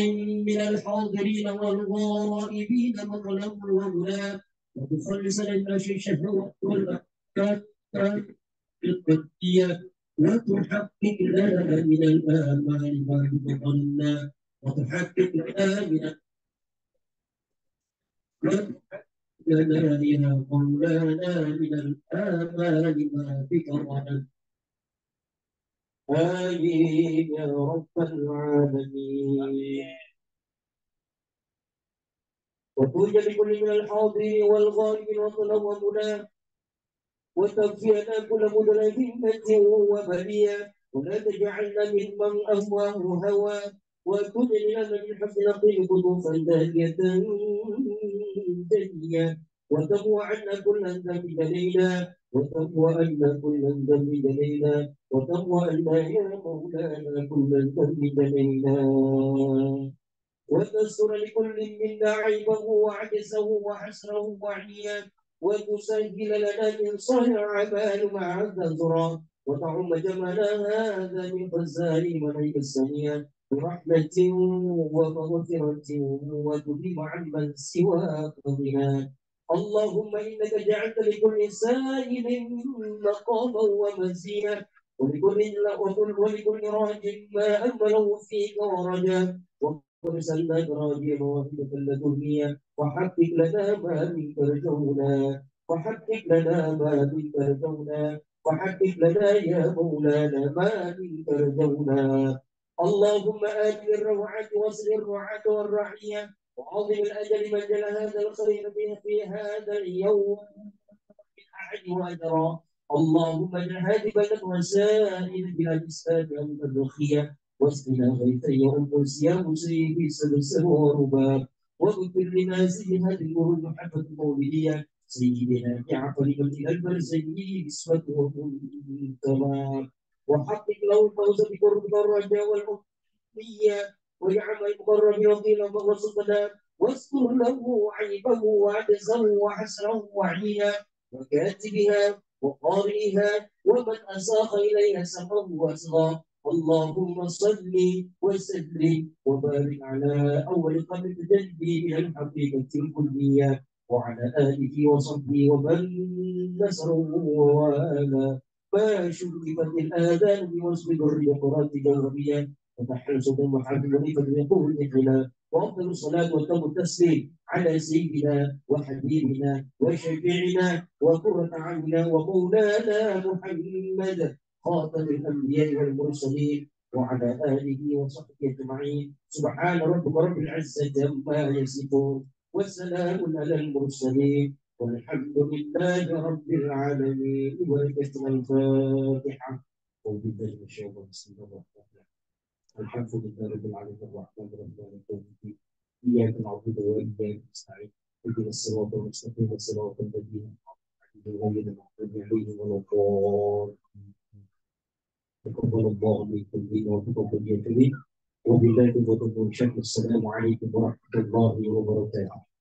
من الحاضرين والغائبين مظلم وغلام، وتخلص لنا الشهوات والأفكار القدسية، وتحقق لنا من الآمال ما بطلنا، وتحقق لنا من لنا يا مولانا من الآمال ما بطلنا. آمين يا رب العالمين. وتوجد لكل من الحاضرين والغائبين وطلب ومنى، وتغفرنا كل مذنبة وبلية، ولا تجعلنا ممن أهواه هوى، وتدلنا من حسن نقيم قطوفا دانية دنيا، وتقوى عنا كل ذنب جليلا، وتقوى عنا كل ذنب جليلا، وتقوى عنا يا مولانا كل ذنب جليلا، وتستر لكل منا عيبه وعجزه وحسره وعليا، وتسهل لنا من صالح اعمال مع الذرى، وتعم جمالنا هذا من خزان مليك السنيا برحمة ومغفرة، وتذيب عمن سواك غنى. اللهم انك جعلت لكل سائل مقاما ومزيا، ولكل راج ما امله فيك ورجا، ورسلناك راجيا واحدة لدنيا، وحقق لنا ما منك رجونا، وحقق لنا ما منك رجونا، وحقق لنا يا مولانا ما منك رجونا. اللهم آت الروعة واصل الرعاة والرعية، وعظم الأجل من جل هذا الخير في هذا اليوم بالأحد وأجرا. اللهم اجعل هذه بلد وسائر بلاد الإسلام الرخية، واسقنا غيثا يغوص يا مسيب سلسل ورباب، واغفر لنا سيد هذه الأمور المحبة المولدية سيدنا جعفر بن البرزنجي باسمته والتمام، وحقق له الفوز بقرب الرجاء والأمنية، ويعمل المقرب وقيل وصدنا، واستر له عيبه وعجزه وحسره وعينا، وكاتبها وقارئها ومن أساق إليها سمعه وأصغى. اللهم صل وسلم وبارك على أول قلب تجلي من الحقيقة الكلية، وعلى آله وصحبه ومن نصره ووالاه، ما شرفت الآذان بوصف الرقرات جوهريا، وتحل صدى محمد وليفا يقول مثلنا، وأفضل الصلاة وتم التسليم على سيدنا وحبيبنا وشفيعنا وقرة أعيننا ومولانا محمد خاتم الأنبياء والمرسلين، وعلى آله وصحبه أجمعين. سبحان ربك رب العزة عما يصفون، والسلام على المرسلين، والحمد لله رب العالمين. وكتب الفاتحة. وبالله من الشيطان بسم الله الرحمن الرحيم. الحمد لله رب العالمين الرحمن الرحيم مالك يوم الدين، إياك نعبد وإياك نستعين، اهدنا الصراط المستقيم صراط الذين أنعمت عليهم غير المغضوب عليهم ولا الضالين. تقبل الله منكم منا وتقبل مني، وبالله وتوفيق. السلام عليكم ورحمة الله وبركاته.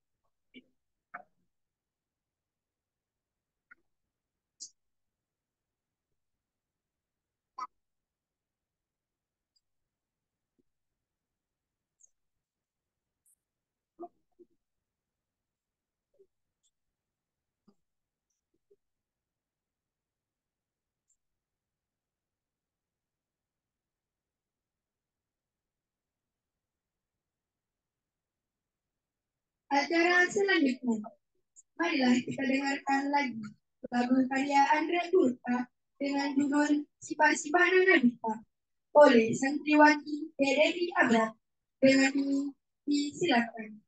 Acara selanjutnya, marilah kita dengarkan lagi lagu karya Andre Gurta dengan judul Sifat-Sifat Nabita oleh Santriwati Dewi Abad. Dengan ini disilakan.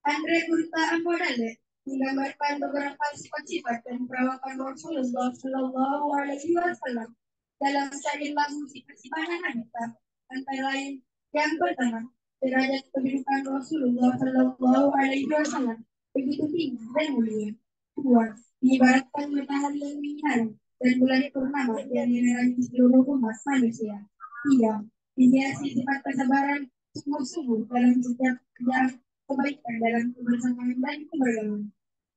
Andre Gurta Ampodale menggambarkan beberapa sifat-sifat dan perawakan Rasulullah Shallallahu Alaihi Wasallam dalam syair lagu Sifat-Sifat Nabita, antara lain yang pertama, derajat kedudukan Rasulullah Shallallahu Alaihi Wasallam begitu tinggi dan mulia. Dua, diibaratkan matahari yang menyinari dan bulan purnama yang menerangi seluruh umat manusia. Tiga, dihiasi sifat kesabaran sungguh-sungguh dalam setiap kerjaan, kebaikan dalam kebersamaan dan keberagaman,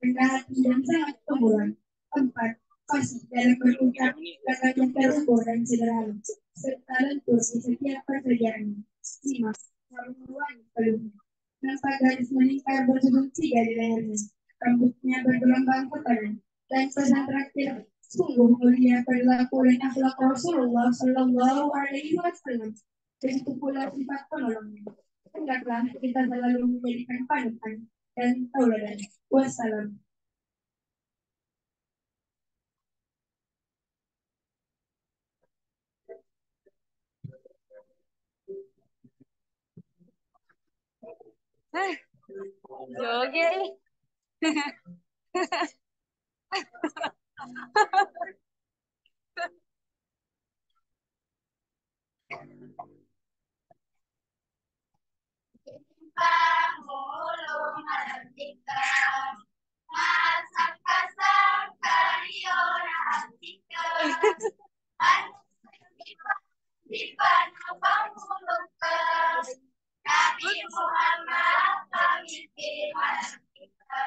rendah hati dan sangat pemurah. Empat, fasih dalam berucap, kata-kata terukur dan sederhana, serta lentur di setiap pekerjaannya. Simak, sarung ruang peluhnya. Nampak garis melingkar bersudut tiga di lehernya. Rambutnya bergelombang putaran. Dan pesan terakhir, sungguh mulia perilaku dan akhlak Rasulullah Shallallahu Alaihi Wasallam. Begitu pula sifat penolongnya. Hendaklah kita selalu menjadikan panutan dan tauladan. Wassalam. Joget. Nabi Muhammad pemimpin kita.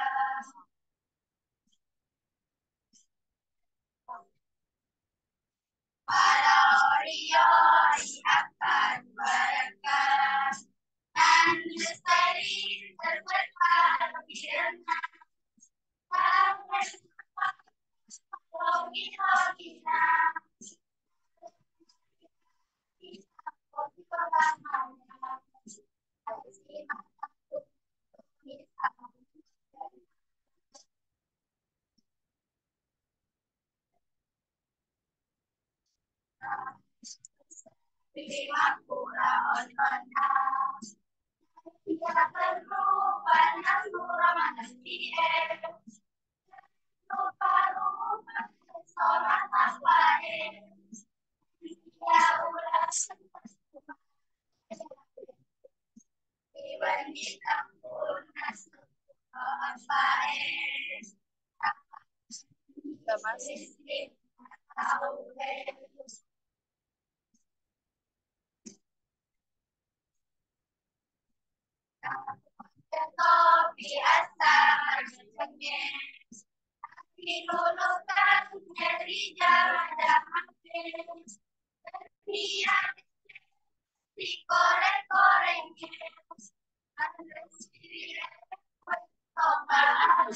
Para oriori akan mereka dan lestari terberkati dengan logi-logina. Terima Tidak perlu banyak Ramadan lupa-lupa sholat takwari. Ya ulah dibanding ampun apa masih tahu biasa dilulukan dari jalan damai dia dikoreng-korengnya ada sendiri tombak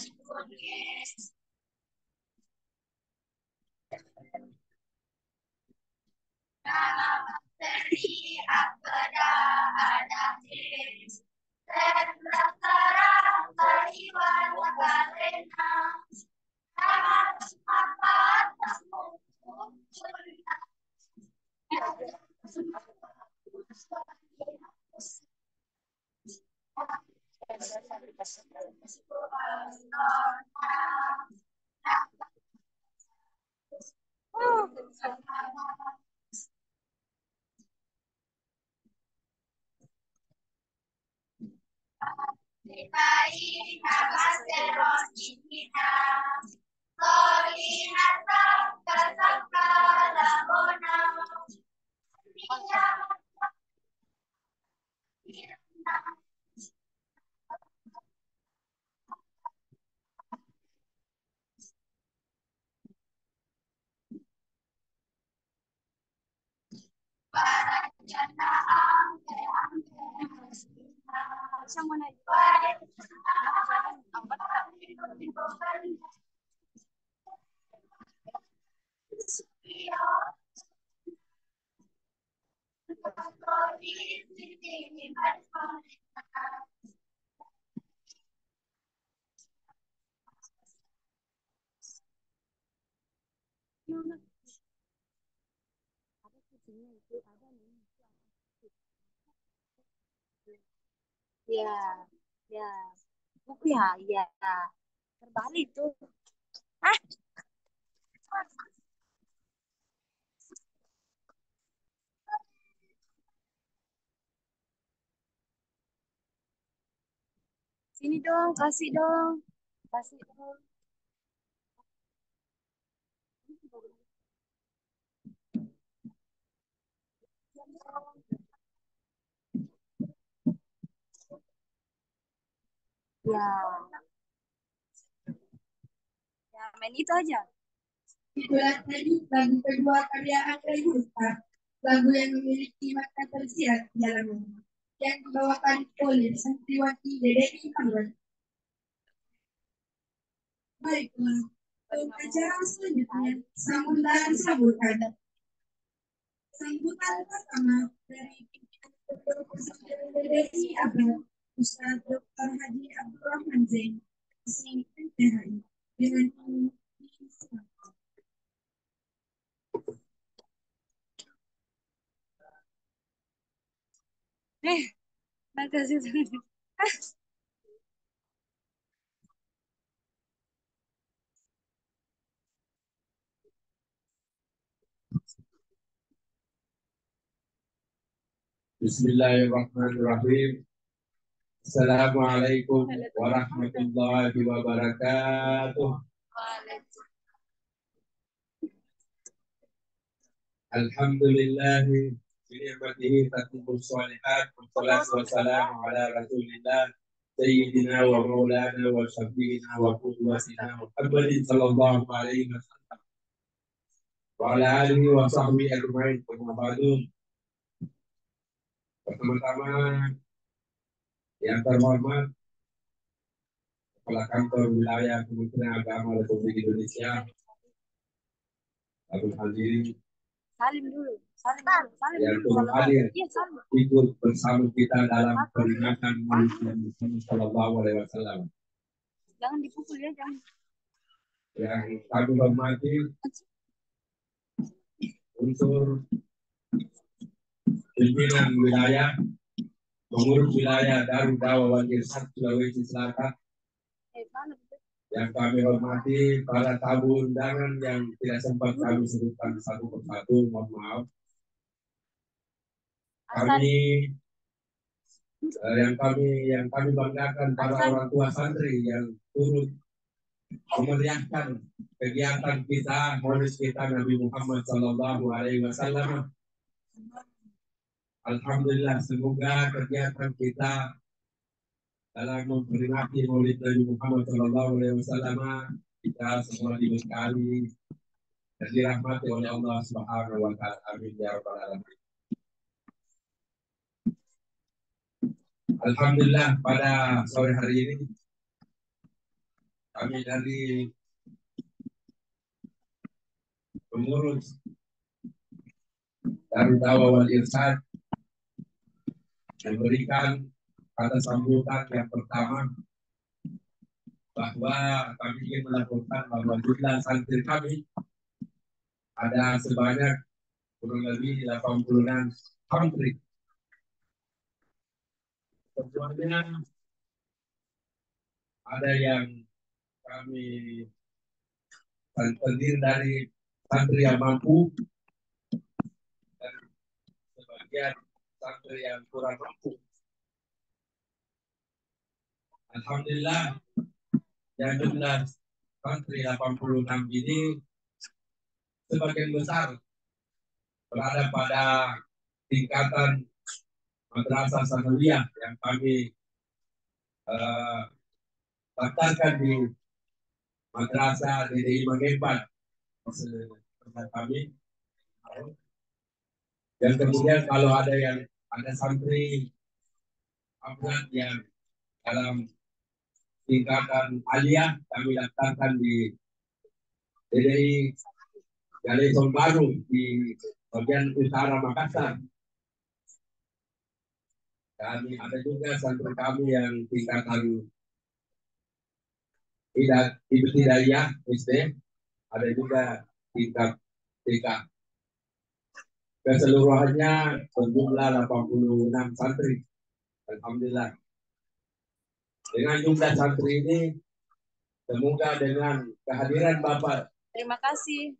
dari abada ada dan rata-rata iwan karena apa Ya, ya. Buku ya, ya. Terbalik tuh. Ah, sini dong, kasih dong. Kasih dong. Ya. Ya, main itu aja. Itulah tadi lagu kedua karya Andre Gurta, lagu yang memiliki makna tersirat di dalamnya, yang dibawakan oleh santriwati Dedeni Kamran. Baiklah, untuk acara selanjutnya, sambutan sambutan. Sambutan pertama dari pimpinan Ketua Pesantren DDI Abad, Ustaz Dr. Haji Abdurrahman Zain, SIMPHI, dengan makasih. Bismillahirrahmanirrahim. Assalamualaikum warahmatullahi wabarakatuh. Alhamdulillahi bi'ni'matihi tatimmus shalihat. Wassalatu wassalamu ala rasulillah Sayyidina wa maulana wa syafi'ina wa qudwatina Muhammadin sallallahu alaihi wasallam wa ala alihi wa sahbihi ajma'in. Pertama-tama yang terhormat Kepala Kantor Wilayah Kementerian Agama Republik Indonesia, Abdul Hadiri, Salim dulu. Salim yang dulu. turut hadir Iya, salim. ikut bersama kita dalam peringatan Maulid Nabi Muhammad Sallallahu Alaihi Wasallam. Jangan dipukul ya, jangan. Yang kami hormati unsur pimpinan wilayah, pengurus wilayah Darul Dawah wal Irsyad Sulawesi Selatan. Yang kami hormati para tamu undangan yang tidak sempat kami sebutkan satu persatu, mohon maaf. Yang kami banggakan para orang tua santri yang turut memeriahkan kegiatan kita, Maulid kita Nabi Muhammad Sallallahu Alaihi Wasallam. Alhamdulillah, semoga kegiatan kita dalam memperingati Maulid Nabi Muhammad Sallallahu Alaihi Wasallam kita semua diberkahi dan dirahmati oleh Allah Subhanahu Wa Taala. Amin ya rabbal alamin. Alhamdulillah, pada sore hari ini kami dari pengurus Darul Dawah wal Irsyad memberikan kata sambutan yang pertama bahwa kami ingin melaporkan bahwa jumlah santri kami ada sebanyak kurang lebih 86 santri. Semuanya ada yang kami terdiri dari santri yang mampu dan sebagian santri yang kurang mampu. Alhamdulillah, yang jumlah santri 86 ini sebagian besar berada pada tingkatan madrasah sanawiyah yang kami daftarkan di madrasah DDI Mangemban tempat kami. Dan kemudian kalau ada santri abad yang dalam tingkatan aliyah, kami daftarkan di DDI Galesong Baru di bagian utara Makassar. Kami ada juga santri kami yang tingkatan ibtidaiyah SD, ada juga tingkat TK. Keseluruhannya berjumlah 86 santri. Alhamdulillah. Dengan jumlah santri ini, semoga dengan kehadiran Bapak, Terima kasih.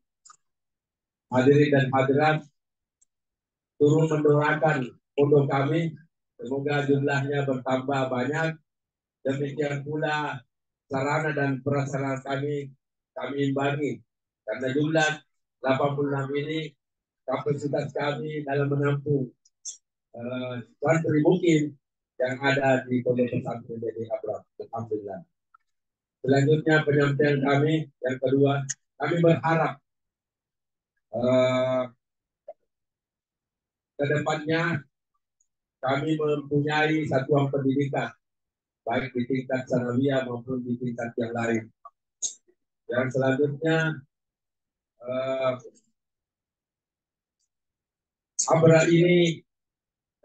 hadirin dan hadirat, turun mendoakan pondok kami, semoga jumlahnya bertambah banyak. Demikian pula sarana dan prasarana kami imbangi. Karena jumlah 86 ini kapasitas kami dalam menampung santri mukim yang ada di pondok pesantren DDI Abra. Alhamdulillah. Selanjutnya penyampaian kami yang kedua, kami berharap Eh, Kedepannya kami mempunyai satuan pendidikan baik di tingkat sanawiyah maupun di tingkat yang lain. Yang selanjutnya eh, Abrat ini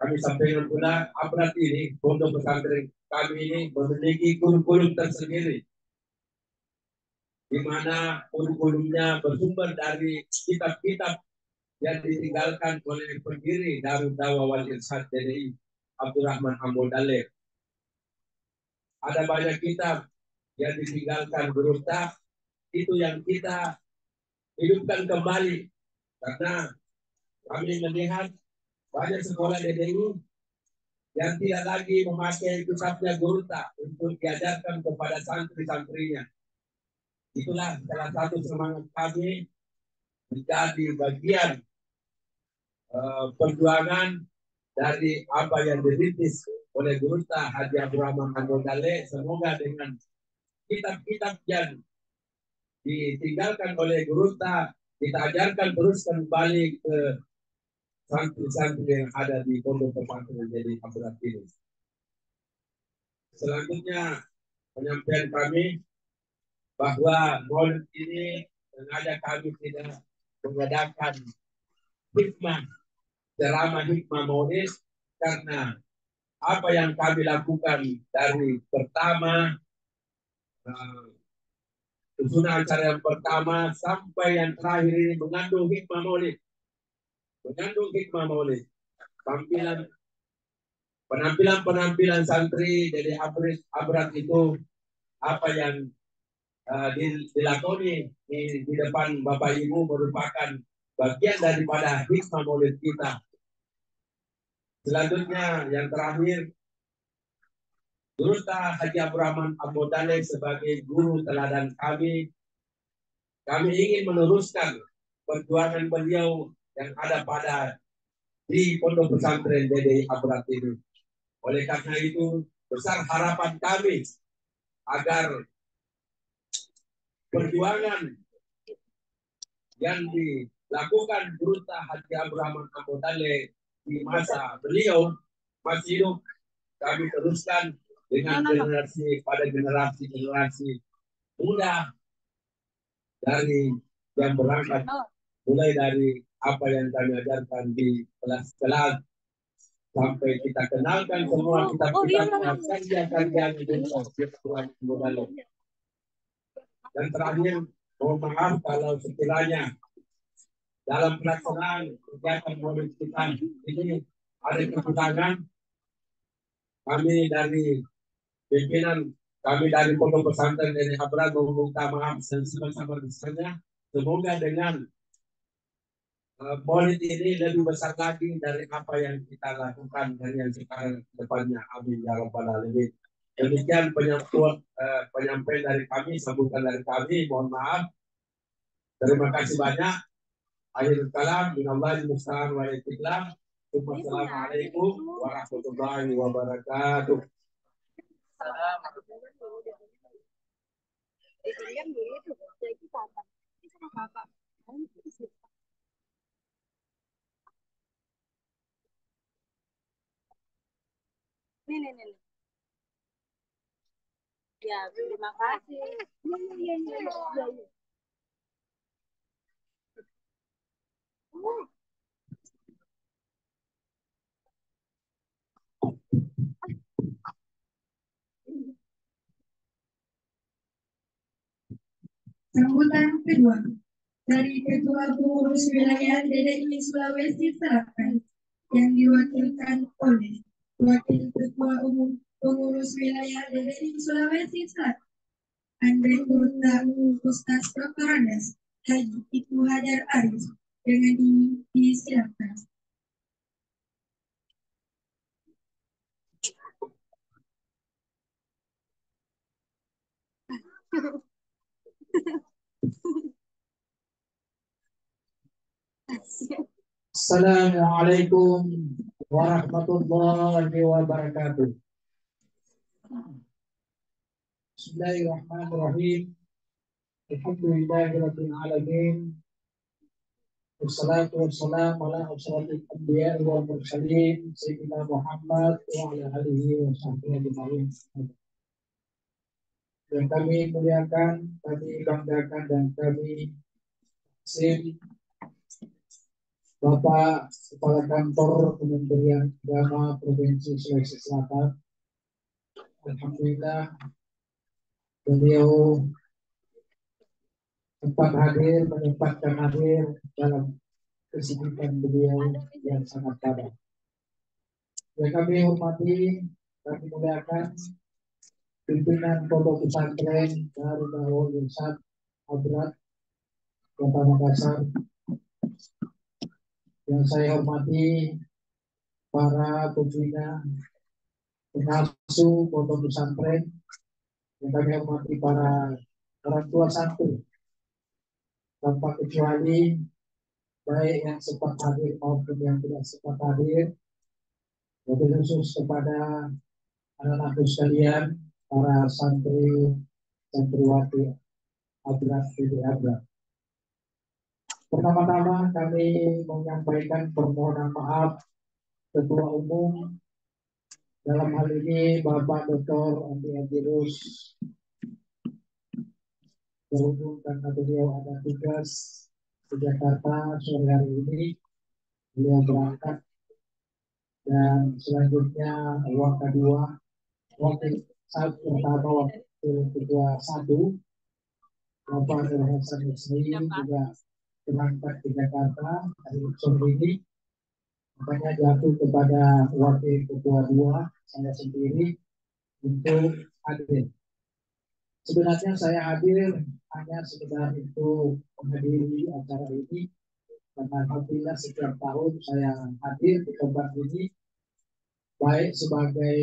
kami sampaikan pula, Abrat ini pondok pesantren kami ini memiliki kurikulum tersendiri, di mana kurikulumnya bersumber dari kitab-kitab yang ditinggalkan oleh pendiri Darul Dawah wal Irsyad DDI Abdurrahman Ambo Dalil. Ada banyak kitab yang ditinggalkan berutak, itu yang kita hidupkan kembali karena kami melihat banyak sekolah DDI yang tidak lagi memakai kitabnya Gurta untuk diajarkan kepada santri-santrinya. Itulah salah satu semangat kami menjadi bagian perjuangan dari apa yang dirintis oleh Gurta Haji Abdurrahman Anggodale. Semoga dengan kitab-kitab yang ditinggalkan oleh Gurta kita ajarkan terus kembali ke santri-santri yang ada di pondok pesantren jadi Abdurrahman ini. Selanjutnya penyampaian kami bahwa Maulid ini sengaja kami tidak mengadakan hikmah, ceramah hikmah Maulid karena apa yang kami lakukan dari pertama susunan acara yang pertama sampai yang terakhir ini mengandung hikmah Maulid, penampilan santri dari abrat itu apa yang dilakoni di depan Bapak Ibu merupakan bagian daripada hikmah Maulid kita. Selanjutnya yang terakhir, Gurta Haji Abdurrahman Ambo Dalil sebagai guru teladan kami ingin meneruskan perjuangan beliau yang ada pada di pondok pesantren DDI Abrat ini. Oleh karena itu, besar harapan kami agar perjuangan yang dilakukan Gurta Haji Abdurrahman Ambo Dalil di masa beliau masih hidup, kami teruskan dengan generasi muda dari yang berangkat mulai dari apa yang kami ajarkan di kelas-kelas sampai kita kenalkan semua kitab-kitab karya-karya dan terakhir mohon maaf kalau sekiranya dalam pelaksanaan kegiatan Maulid kita ini ada kekurangan. Kami dari pimpinan kami dari pondok pesantren dari Abrar meminta maaf sebesar-besarnya. Semoga dengan Maulid ini lebih besar lagi dari apa yang kita lakukan dari yang sekarang depannya. Amin ya rabbal alamin. Demikian penyampaian dari kami, sambutan dari kami. Mohon maaf. Terima kasih banyak. Akhirul kalam, minallahi musta'an wa istiqlam. Wassalamualaikum warahmatullahi wabarakatuh. Nih. Ya, terima kasih. Ya. Sambutan kedua dari Ketua Pengurus Wilayah DDI Sulawesi Selatan yang diwakilkan oleh Wakil Ketua Umum Pengurus Wilayah DDI Sulawesi Selatan Andre Gurta Ustaz Dr. Andes Haji Ibnu Hajar Arif dengan disilakan. Assalamualaikum warahmatullahi wabarakatuh. Bismillahirrahmanirrahim. Alhamdulillahirabbil alamin. Wassalatu wassalamu ala asyrafil anbiya'i wal mursalin sayyidina Muhammad wa ala alihi wa sahbihi ajma'in. Yang kami muliakan, kami banggakan dan kami sim Bapak Kepala Kantor Kementerian Agama Provinsi Sulawesi Selatan. Alhamdulillah beliau menyempatkan hadir dalam kesibukan beliau yang sangat padat. Yang kami hormati, kami muliakan pimpinan Pondok Pesantren Darul Da'wah Irsyad Hadrat Kota Makassar. Yang saya hormati para pembina pengasuh Pondok Pesantren. Yang kami hormati para orang tua santri tanpa kecuali, baik yang sempat hadir maupun yang tidak sempat hadir. Wabil khusus kepada anak-anakku sekalian, para santri santriwati Hadrat Siti Hadrat. Pertama-tama kami menyampaikan permohonan maaf Ketua Umum, dalam hal ini Bapak Dr. Andi Agirus, berhubung karena beliau ada tugas di Jakarta sore hari ini, beliau berangkat. Dan selanjutnya wakil saat pertama wakil kedua satu Bapak Nur Hasan Husni juga berangkat ke Jakarta hari sore ini, makanya jatuh kepada wakil kedua dua saya sendiri untuk hadir. Sebenarnya saya hadir hanya sekedar untuk menghadiri acara ini, karena alhamdulillah setiap tahun saya hadir di tempat ini, baik sebagai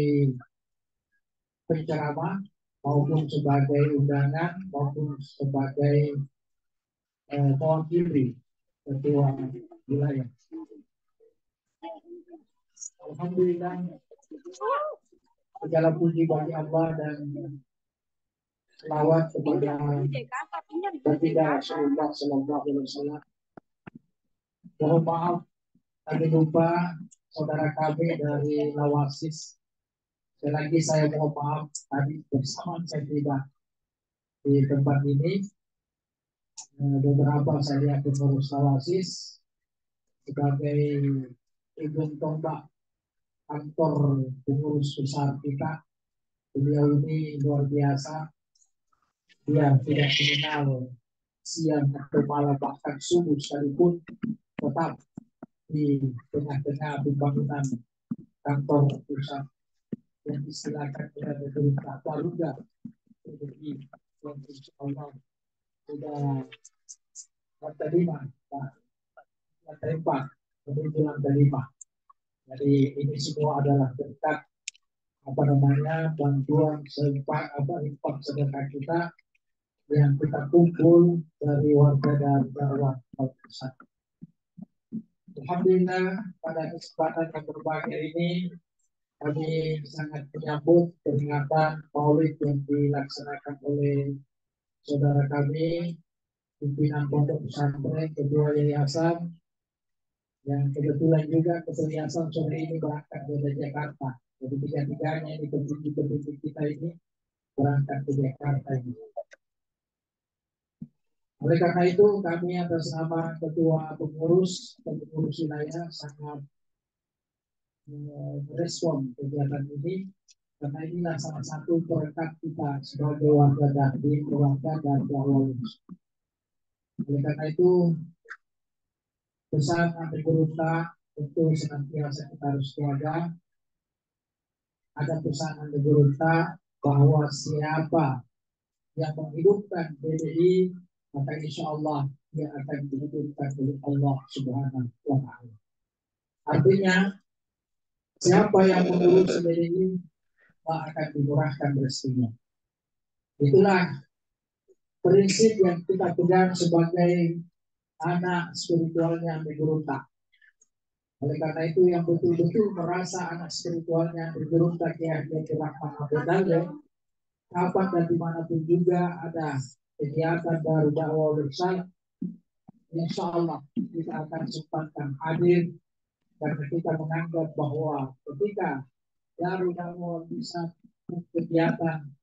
penceramah maupun sebagai undangan maupun sebagai mewakili ketua wilayah. Alhamdulillah, segala puji bagi Allah dan selawat kepada baginda Rasulullah Sallallahu Alaihi Wasallam. Mohon maaf, kami lupa saudara kami dari Lawasis. Sekali lagi saya mohon maaf, tadi bersama saya tiba di tempat ini. Beberapa saya lihat pengurus Lawasis sebagai ujung tombak kantor pengurus besar kita. Beliau ini luar biasa. Dia tidak mengenal siang atau malam, bahkan subuh sekalipun tetap di tengah-tengah pembangunan kantor pusat yang istilahkan oleh pemerintah Garuda PDI yang insya Allah sudah lantai 5, lantai 4 menuju lantai 5. Jadi ini semua adalah berkat bantuan infak sedekah kita yang kita kumpul dari warga dan dakwah pusat. Alhamdulillah pada kesempatan yang berbahagia ini kami sangat menyambut peringatan Maulid yang dilaksanakan oleh saudara kami pimpinan Pondok Pesantren Kedua Yayasan, yang kebetulan juga Ketua Yayasan sore ini berangkat dari Jakarta. Jadi tiga-tiganya ini petinggi-petinggi kita ini berangkat ke Jakarta ini. Oleh karena itu kami atas nama Ketua Pengurus wilayah sangat merespon kegiatan ini, karena inilah salah satu berkat kita sebagai warga Dahdim, warga dan Dakwah. Oleh karena itu pesan Andi Gurunta tentu senantiasa kita harus jaga. Ada pesan Andi Gurunta bahwa siapa yang menghidupkan PDI, maka insya Allah dia akan dihidupkan oleh Allah Subhanahu wa Ta'ala. Artinya siapa yang mengurus PDI, maka akan dimurahkan rezekinya. Itulah prinsip yang kita pegang sebagai anak spiritualnya Andi Gurunta. Oleh karena itu yang betul-betul merasa anak spiritualnya Andi Gurunta Kiai Haji Rahman Abu Dalil, kapan dan dimanapun juga ada kegiatan baru dakwah besar, insya Allah kita akan sempatkan hadir karena kita menganggap bahwa ketika Darul Dakwah bisa kegiatan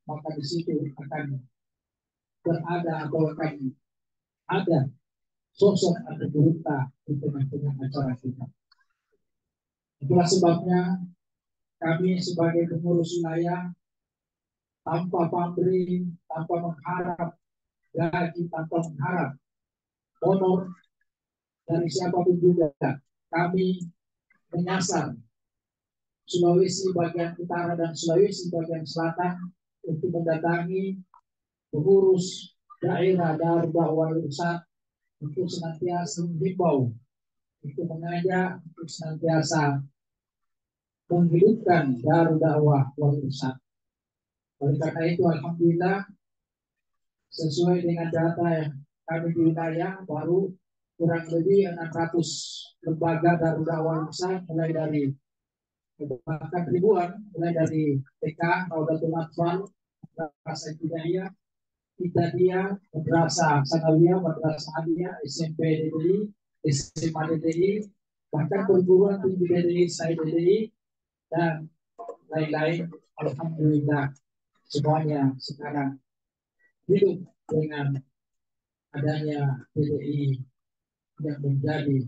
maka di situ akan berada atau akan ada sosok atau berita di tengah-tengah acara kita. Itulah sebabnya kami sebagai pengurus wilayah tanpa pamrih, tanpa mengharap gaji, tanpa mengharap honor dari siapapun juga, kami menyasar Sulawesi bagian utara dan Sulawesi bagian selatan untuk mendatangi pengurus daerah Darul Dakwah Irsad untuk senantiasa menghimbau, untuk mengajak, untuk senantiasa menghidupkan Darul Dakwah Irsad. Oleh karena itu, alhamdulillah, sesuai dengan data yang kami di wilayah, baru kurang lebih 600 lembaga Darul Dakwah Irsad, mulai dari bahkan ribuan, mulai dari TK, Raudatul Atfal, Madrasah Ibtidaiyah, Ibtidaiyah, Madrasah Sanawiyah, Madrasah Aliyah, SMP DDI, SMA DDI, bahkan perguruan tinggi DDI, SAI DDI, dan lain-lain. Alhamdulillah, semuanya sekarang hidup dengan adanya DDI yang menjadi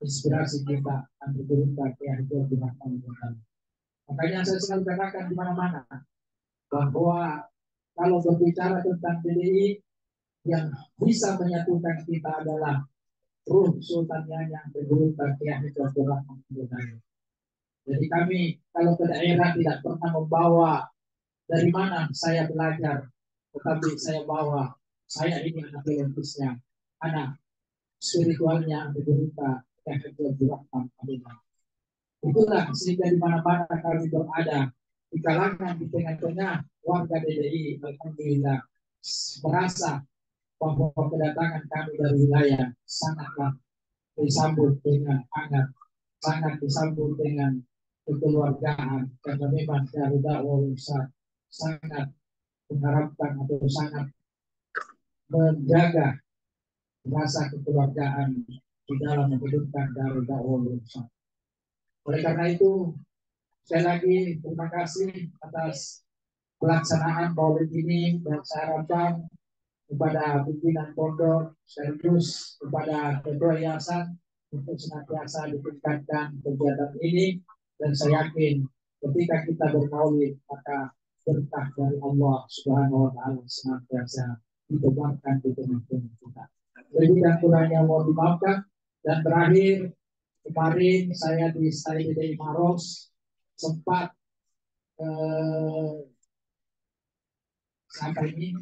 inspirasi kita untuk berubah ke hidup di masyarakat. Makanya saya selalu katakan di mana-mana bahwa kalau berbicara tentang DDI, yang bisa menyatukan kita adalah ruh sultannya yang berubah ke hidup di masyarakat. Jadi kami kalau ke daerah tidak pernah membawa dari mana saya belajar, tetapi saya bawa saya ini anak biologisnya, anak spiritualnya berita yang bergerakkan adalah itulah sehingga di mana-mana kami berada di kalangan di tengah-tengah warga DDI, alhamdulillah merasa bahwa kedatangan kami dari wilayah sangatlah disambut dengan hangat, sangat disambut dengan kekeluargaan karena memang Darul Dakwah Irsad sangat mengharapkan atau sangat menjaga rasa kekeluargaan di dalam menghidupkan Darul Dakwah Irsad. Oleh karena itu, sekali lagi terima kasih atas pelaksanaan Maulid ini dan saya harapkan kepada pimpinan pondok sekaligus kepada ketua yayasan untuk senantiasa ditingkatkan kegiatan ini dan saya yakin ketika kita bermaulid maka berkah dari Allah Subhanahu wa taala senantiasa ditebarkan di tengah-tengah kita. Lebih dan kurangnya mohon dimaafkan. Dan terakhir, kemarin saya di SAI Maros sempat sampai ini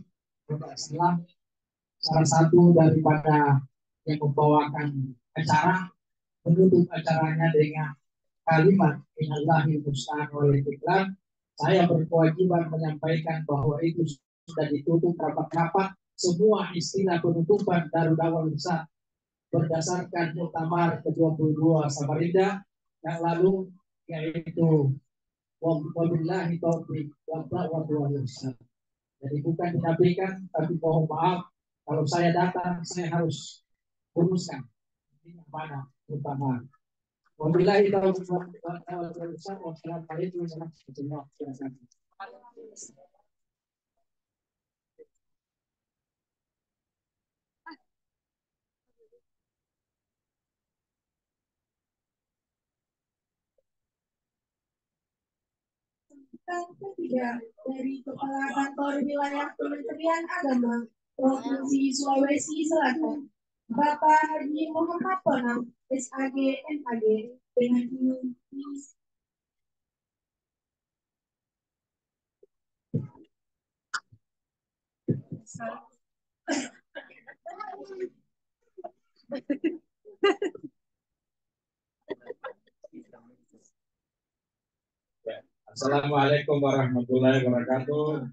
salah satu daripada yang membawakan acara menutup acaranya dengan kalimat Innallahi musta'an wal istiqlal. Saya berkewajiban menyampaikan bahwa itu sudah ditutup rapat-rapat semua istilah penutupan Darul Dakwah Irsad berdasarkan muktamar ke-22 Samarinda yang lalu, yaitu wabillahi taufiq wa hidayah. Jadi bukan dinafikan, tapi mohon maaf kalau saya datang saya harus uruskan ini yang mana muktamar. Wabillahi taufiq wa hidayah. Wassalamualaikum warahmatullahi wabarakatuh. Ketiga dari Kepala Kantor Wilayah Kementerian Agama Provinsi Sulawesi Selatan, Bapak Haji Muhammad Tonang, SAG MAG, dengan Assalamualaikum warahmatullahi wabarakatuh.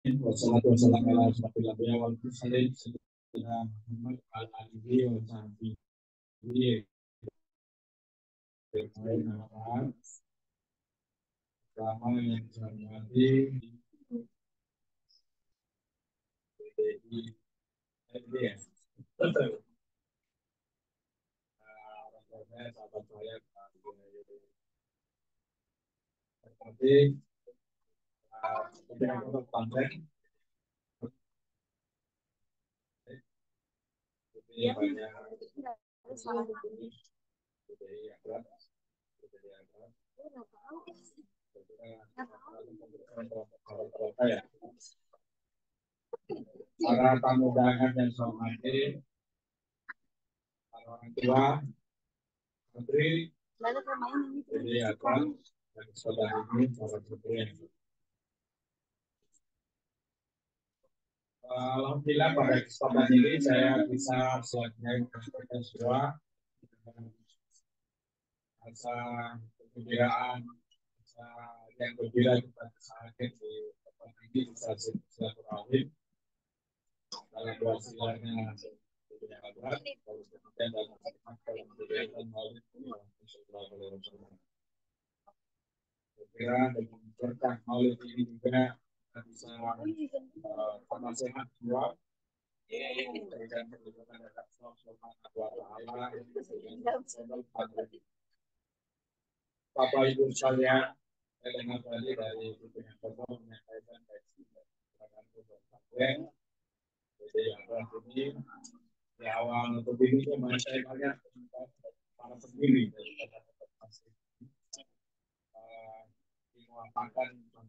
Wassalatu wassalamu ala asyrofil anbiya'i wal mursalin sayyidina Muhammad wa ala alihi wa sahbihi. Pertama yang saya hormati Jadi ya, betul. Orang saya, sahabat saya, tapi kemudian untuk konten, ini banyak para tamu undangan yang saya hormati, para orang tua, menteri, jadi dan saudara ini, para menteri yang alhamdulillah pada kesempatan ini saya bisa selesai menyampaikan semua dengan rasa kegembiraan, rasa yang gembira kita bisa hadir di tempat ini bisa silaturahim dalam dua silanya dunia akhirat, lalu kemudian dalam dalam kebaikan maulid sallallahu alaihi wasallam. Saya kira dengan berkah maulid ini juga kita bisa sama sehat semua. Berikan perlindungan dari Allah Subhanahu wa Ta'ala. Bapak Ibu sekalian, saya dengar tadi dari pimpinan Bapak menyampaikan jadi ini di awal berdirinya masih banyak para pendiri daripada masih dimuafakan yang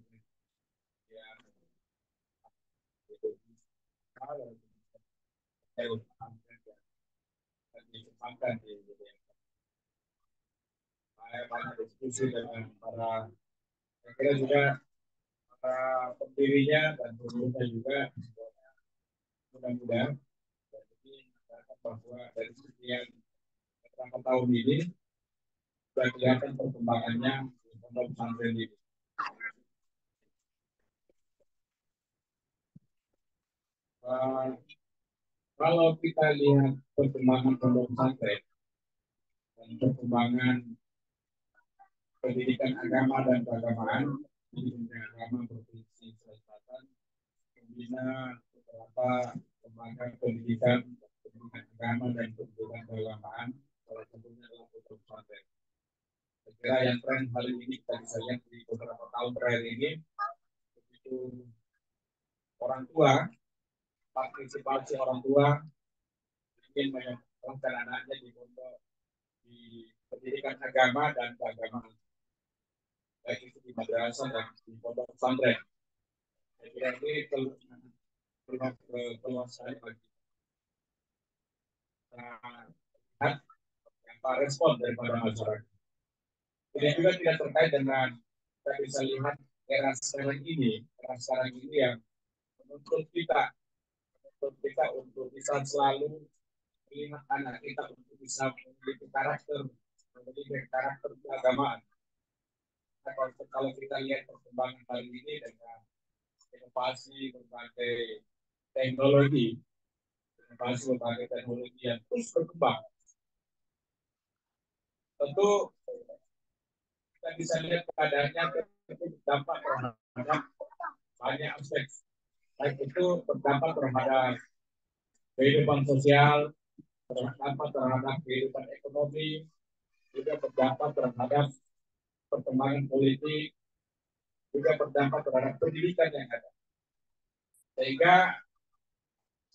dikembangkan di banyak diskusi dengan para saya kira juga para pendirinya dan pengurusnya juga mudah-mudahan jadi bahwa dari sekian beberapa tahun ini sudah kelihatan perkembangannya pondok pesantren ini. Kalau kita lihat perkembangan pondok pesantren dan perkembangan pendidikan agama dan keagamaan di dunia agama provinsi Sulawesi Selatan, membina beberapa lembaga pendidikan agama dan pendidikan keagamaan, salah satunya adalah pondok pesantren. Saya kira yang tren hari ini kita bisa lihat di beberapa tahun terakhir ini, begitu orang tua, partisipasi orang tua ingin menyekolahkan anaknya di pondok di pendidikan agama dan keagamaan, baik itu di madrasah dan di pondok pesantren. Saya kira ini keluasan bagi lihat apa respon daripada masyarakat. Ini juga tidak terkait dengan kita bisa lihat era sekarang ini yang menuntut kita untuk bisa selalu melihat anak kita untuk bisa memiliki karakter keagamaan. Nah, kalau kita lihat perkembangan hari ini dengan inovasi berbagai teknologi yang terus berkembang, tentu kita bisa lihat keadaannya berdampak terhadap banyak aspek, baik itu berdampak terhadap kehidupan sosial, berdampak terhadap kehidupan ekonomi, juga berdampak terhadap perkembangan politik, juga berdampak terhadap pendidikan yang ada. Sehingga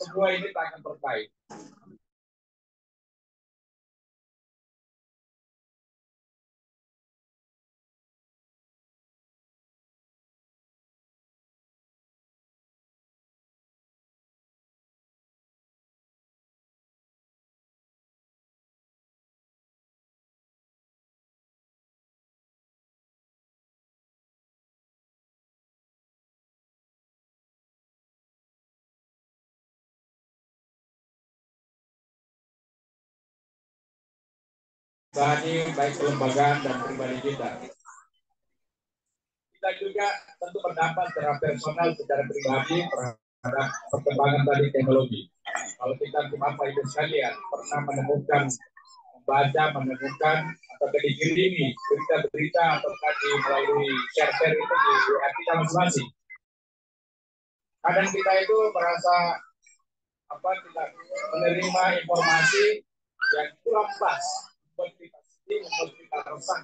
semua ini tak akan terkait. Baik kelembagaan dan pribadi kita. Kita juga tentu berdampak secara personal, secara pribadi terhadap perkembangan tadi teknologi. Kalau kita Bapak Ibu sekalian pernah menemukan atau dikirimi berita-berita atau melalui share-share itu di WA kita masing-masing. Kadang kita itu merasa tidak menerima informasi yang kurang pas, membuat kita sedih, membuat kita resah,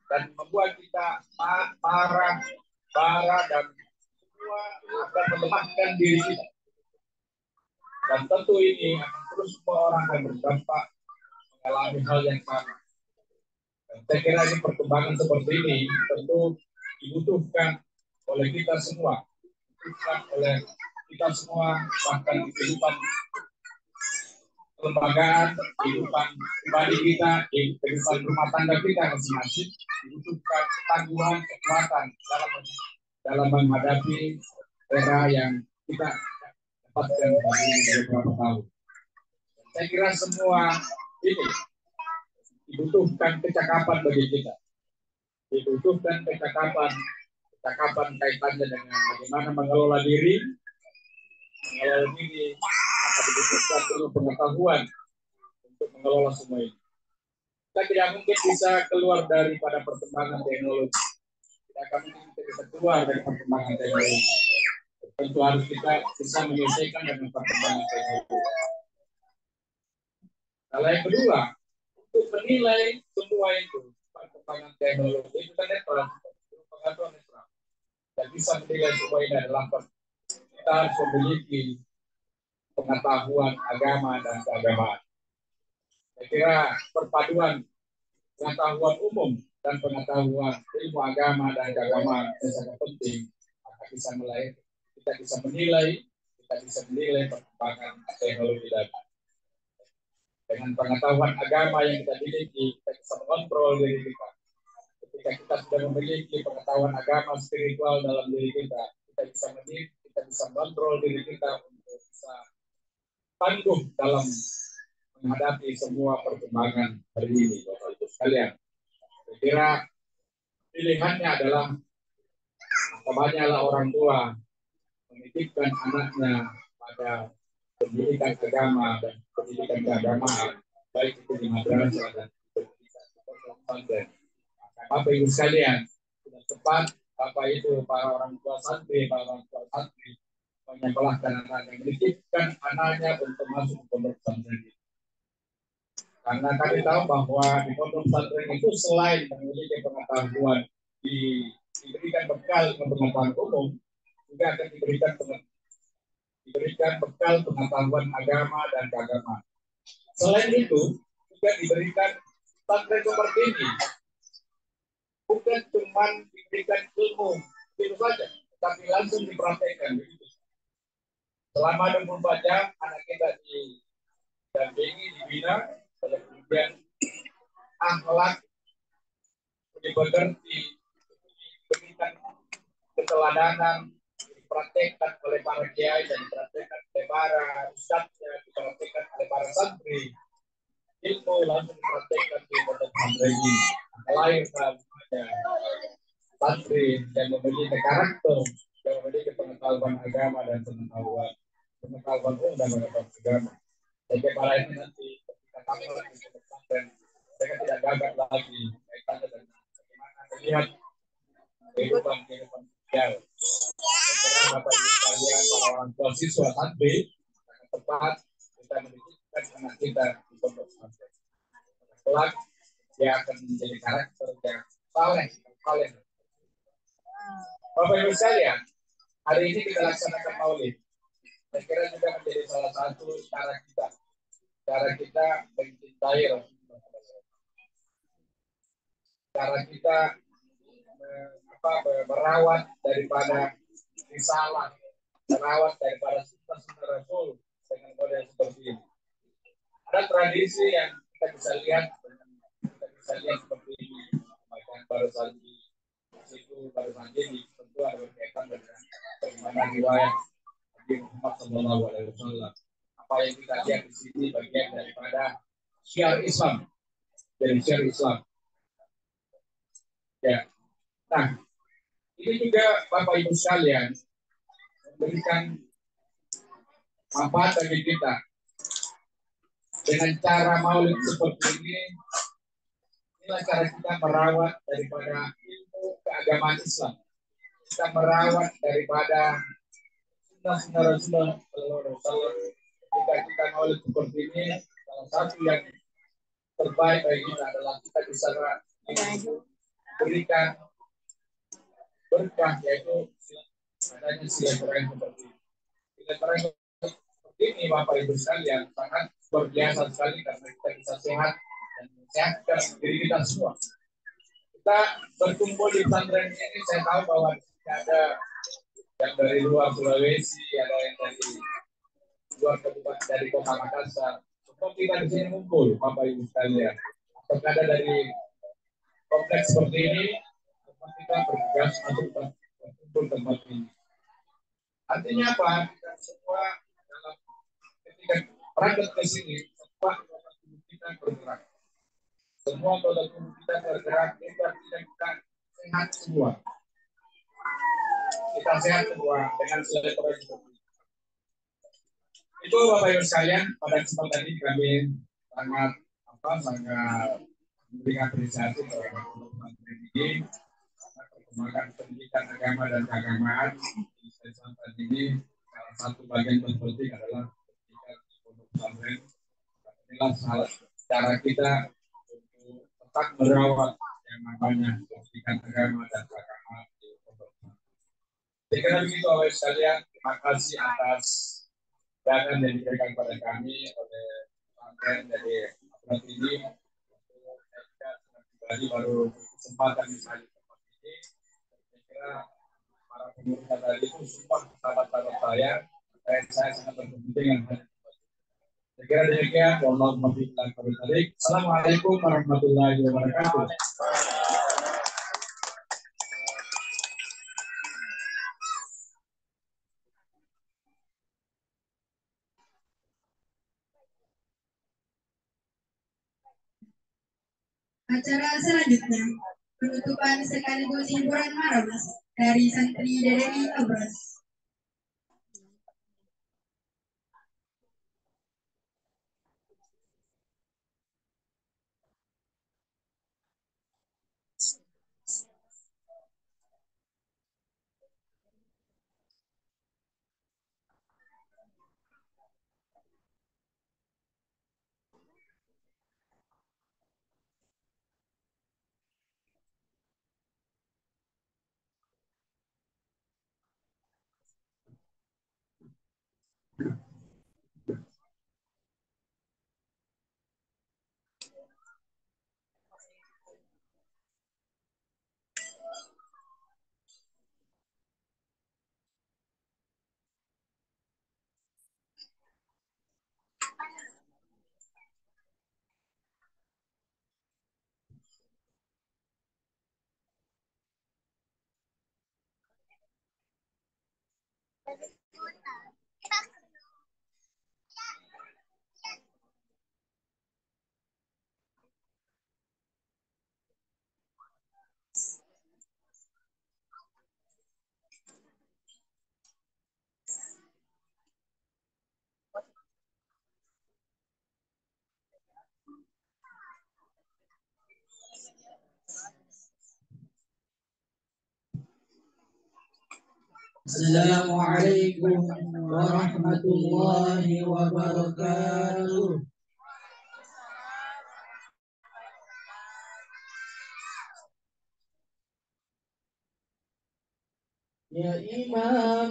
dan membuat kita marah, dan semua akan melemahkan diri kita. Dan tentu ini akan terus semua orang akan berdampak mengalami hal yang sama. Dan saya kira ini perkembangan seperti ini tentu dibutuhkan oleh kita semua, bahkan kehidupan kelembagaan, kehidupan pribadi kita, kehidupan rumah tangga kita masing-masing, dibutuhkan ketangguhan, kekuatan dalam menghadapi era yang kita dapatkan dari beberapa tahun. Saya kira semua ini dibutuhkan kecakapan bagi kita. Dibutuhkan kecakapan kaitannya dengan bagaimana mengelola diri, akan dibutuhkan perlu pengetahuan untuk mengelola semua ini. Kita tidak mungkin bisa keluar daripada perkembangan teknologi. Tidak akan mungkin kita bisa keluar dari perkembangan teknologi. Tentu harus kita bisa menyelesaikan dengan perkembangan teknologi. Kalau yang kedua, untuk menilai semua itu perkembangan teknologi itu kan netral, pengetahuan netral. Dan bisa menilai semua ini adalah kita harus memiliki pengetahuan agama dan keagamaan. Saya kira perpaduan pengetahuan umum dan pengetahuan ilmu agama dan keagamaan sangat penting. Kita bisa menilai perkembangan teknologi data. Dengan pengetahuan agama yang kita miliki, kita bisa mengontrol diri kita. Ketika kita sudah memiliki pengetahuan agama spiritual dalam diri kita, kita bisa mengontrol diri kita untuk bisa tangguh dalam menghadapi semua perkembangan hari ini, Bapak Ibu sekalian. Saya kira pilihannya adalah banyaklah orang tua menitipkan anaknya pada pendidikan agama dan pendidikan keagamaan, baik itu di madrasah dan pesantren. Bapak Ibu sekalian, sudah tepat Bapak itu para orang tua santri, menyekolahkan anaknya, menitipkan anaknya untuk masuk ke pondok pesantren. Karena kami tahu bahwa di pondok pesantren itu selain memiliki pengetahuan, diberikan bekal pengetahuan umum, juga akan diberikan bekal pengetahuan agama dan keagamaan. Selain itu, juga diberikan pesantren seperti ini. Bukan cuma diberikan ilmu, itu saja, tapi langsung dipraktekkan. Selama 24 jam, anak kita didampingi, dibina, kemudian akhlak dimengerti, diberikan keteladanan, dipraktekkan oleh para kiai dan dipraktekkan oleh para ustadznya, dipraktekkan oleh para santri. Ilmu langsung dipraktekkan di pondok pesantren ini. Lahir santri yang memiliki karakter, yang memiliki pengetahuan agama dan pengetahuan umum dan pengetahuan agama. Jadi para ini nanti ketika kami lagi di pesantren, mereka tidak gagal lagi kaitannya dengan bagaimana melihat kehidupan sosial. Karena Bapak Ibu sekalian, para orang tua siswa santri sangat tepat kita mendidikkan anak kita di pondok pesantren. Kelak dia akan menjadi karakter yang saleh. Bapak Ibu sekalian, hari ini kita laksanakan Maulid. Saya kira juga menjadi salah satu cara kita mencintai Rasulullah. Cara kita merawat daripada risalah, merawat daripada sunnah Rasul dengan model seperti ini. Ada tradisi yang kita bisa lihat seperti ini. Bahkan baru saja ini tentu ada berkaitan dengan bagaimana riwayat Nabi Muhammad SAW. Apa yang kita lihat di sini bagian daripada syiar Islam, dari syiar Islam. Ya, nah ini juga Bapak Ibu sekalian memberikan manfaat bagi kita dengan cara Maulid seperti ini. Inilah cara kita merawat daripada ilmu keagamaan Islam. Kita merawat daripada Rasulullah Sallallahu Alaihi Wasallam. Ketika kita maulid seperti ini, salah satu yang terbaik bagi kita adalah kita bisa berikan berkah, yaitu adanya silaturahim seperti ini. Silaturahim seperti ini, Bapak Ibu sekalian, sangat luar biasa sekali karena kita bisa sehat dan mensehatkan diri kita semua. Kita berkumpul di pesantren ini, saya tahu bahwa ada yang dari luar Sulawesi, ada yang dari luar kabupaten, dari kota Makassar. Semua kita di sini ngumpul, Bapak Ibu sekalian. Apakah ada dari kompleks seperti ini, kita bergegas masuk berkumpul tempat ini. Artinya apa? Kita semua dalam ketika berangkat ke sini, semua tubuh kita bergerak. Semua tubuh kita bergerak, itu artinya kita sehat semua. Kita sehat semua dengan silaturahmi seperti ini. Itu Bapak Ibu sekalian, pada kesempatan ini kami sangat memberikan apresiasi terhadap pesantren ini, perkembangan pendidikan agama dan keagamaan di pesantren ini. Salah satu bagian penting adalah pendidikan di pondok pesantren. Inilah salah cara kita untuk tetap merawat yang namanya pendidikan agama dan keagamaan di pondok pesantren. Saya kira begitu Bapak Ibu sekalian. Terima kasih atas dana yang diberikan kepada kami oleh pesantren dari Abad ini. Tadi baru kesempatan di tempat ini. Saya kira para pemirsa tadi itu semua sahabat-sahabat saya sangat berkepentingan. Saya kira demikian. Assalamualaikum warahmatullahi wabarakatuh. Acara selanjutnya, penutupan sekaligus hiburan Marabas dari santri DDI Abras. Assalamualaikum warahmatullahi wabarakatuh. Ya Imam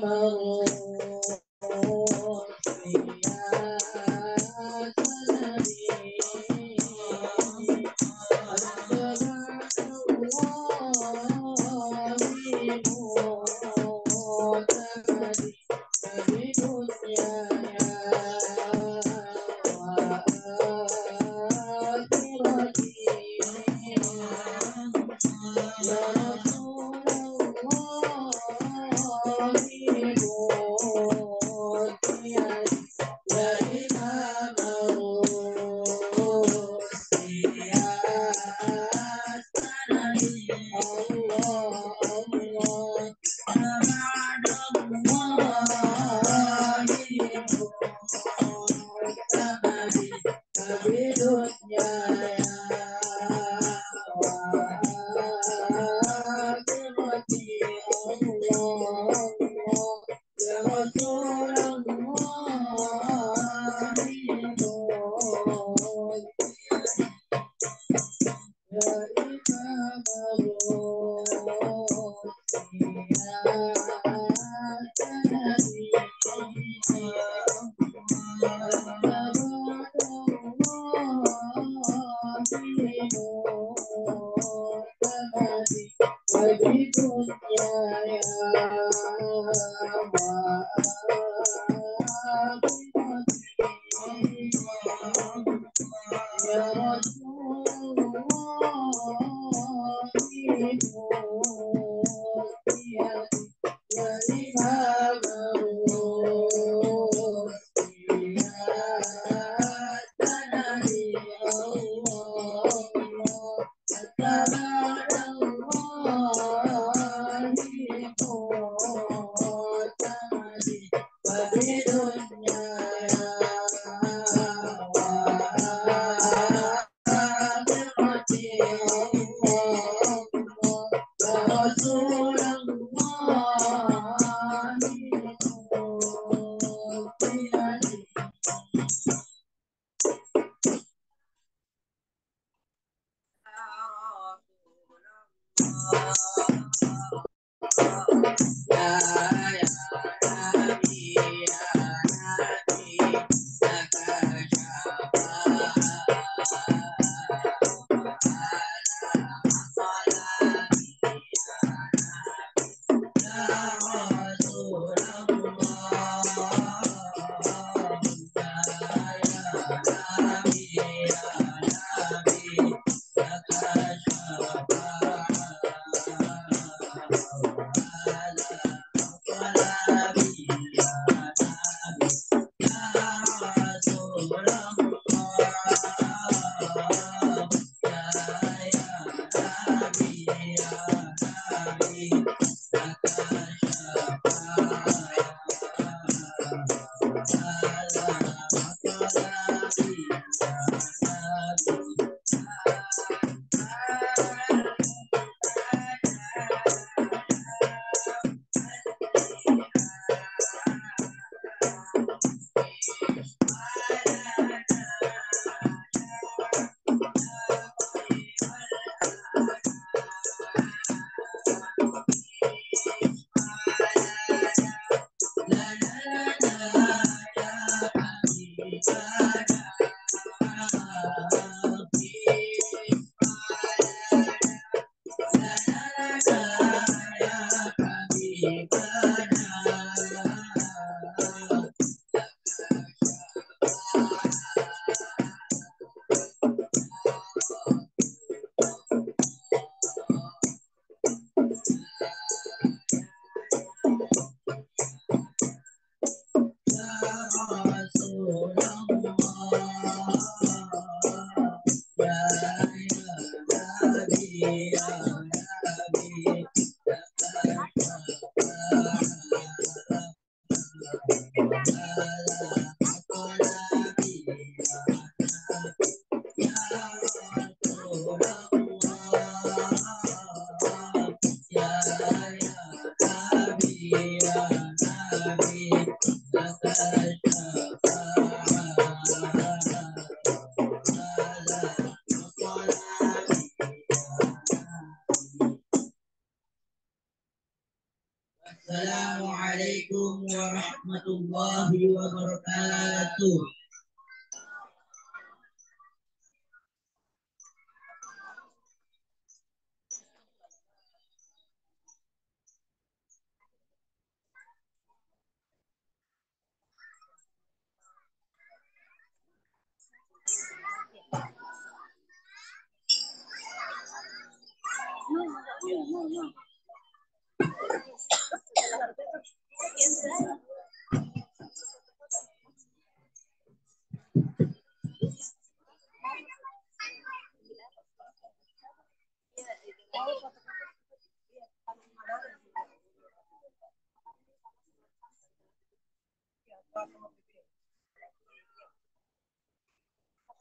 warahmatullahi wabarakatuh.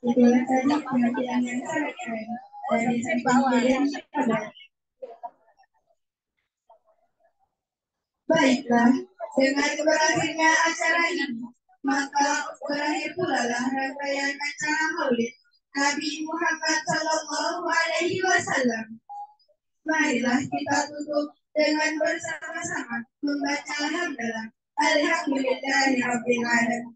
Itulah tadi penyampaian yang sangat keren dari Sekjen Sahabat. Baiklah, dengan berakhirnya acara ini, maka berakhir pula lah rangkaian acara Maulid Nabi Muhammad Sallallahu Alaihi Wasallam. Marilah kita tutup dengan bersama-sama membaca alhamdulillah. Alhamdulillahirabbil alamin.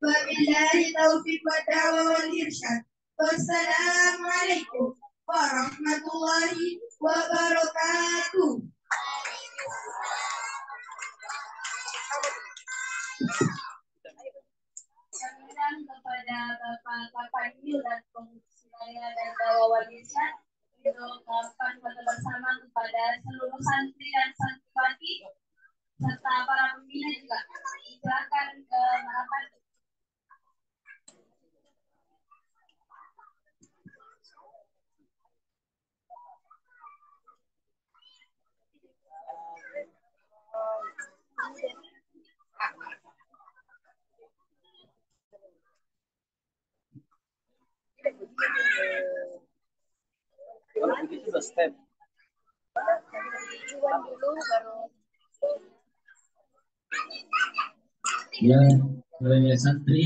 Wabillahi taufiq wa da'wa wal irsyad. Wassalamualaikum warahmatullahi wabarakatuh. Kemudian kepada Bapak Yul dan Komisi Daya dan Dakwah wal Irsyad untuk melakukan foto bersama kepada seluruh santri dan santriwati serta para pembina juga. Silakan ke merapat. Kalau begitu udah step. Ya, santri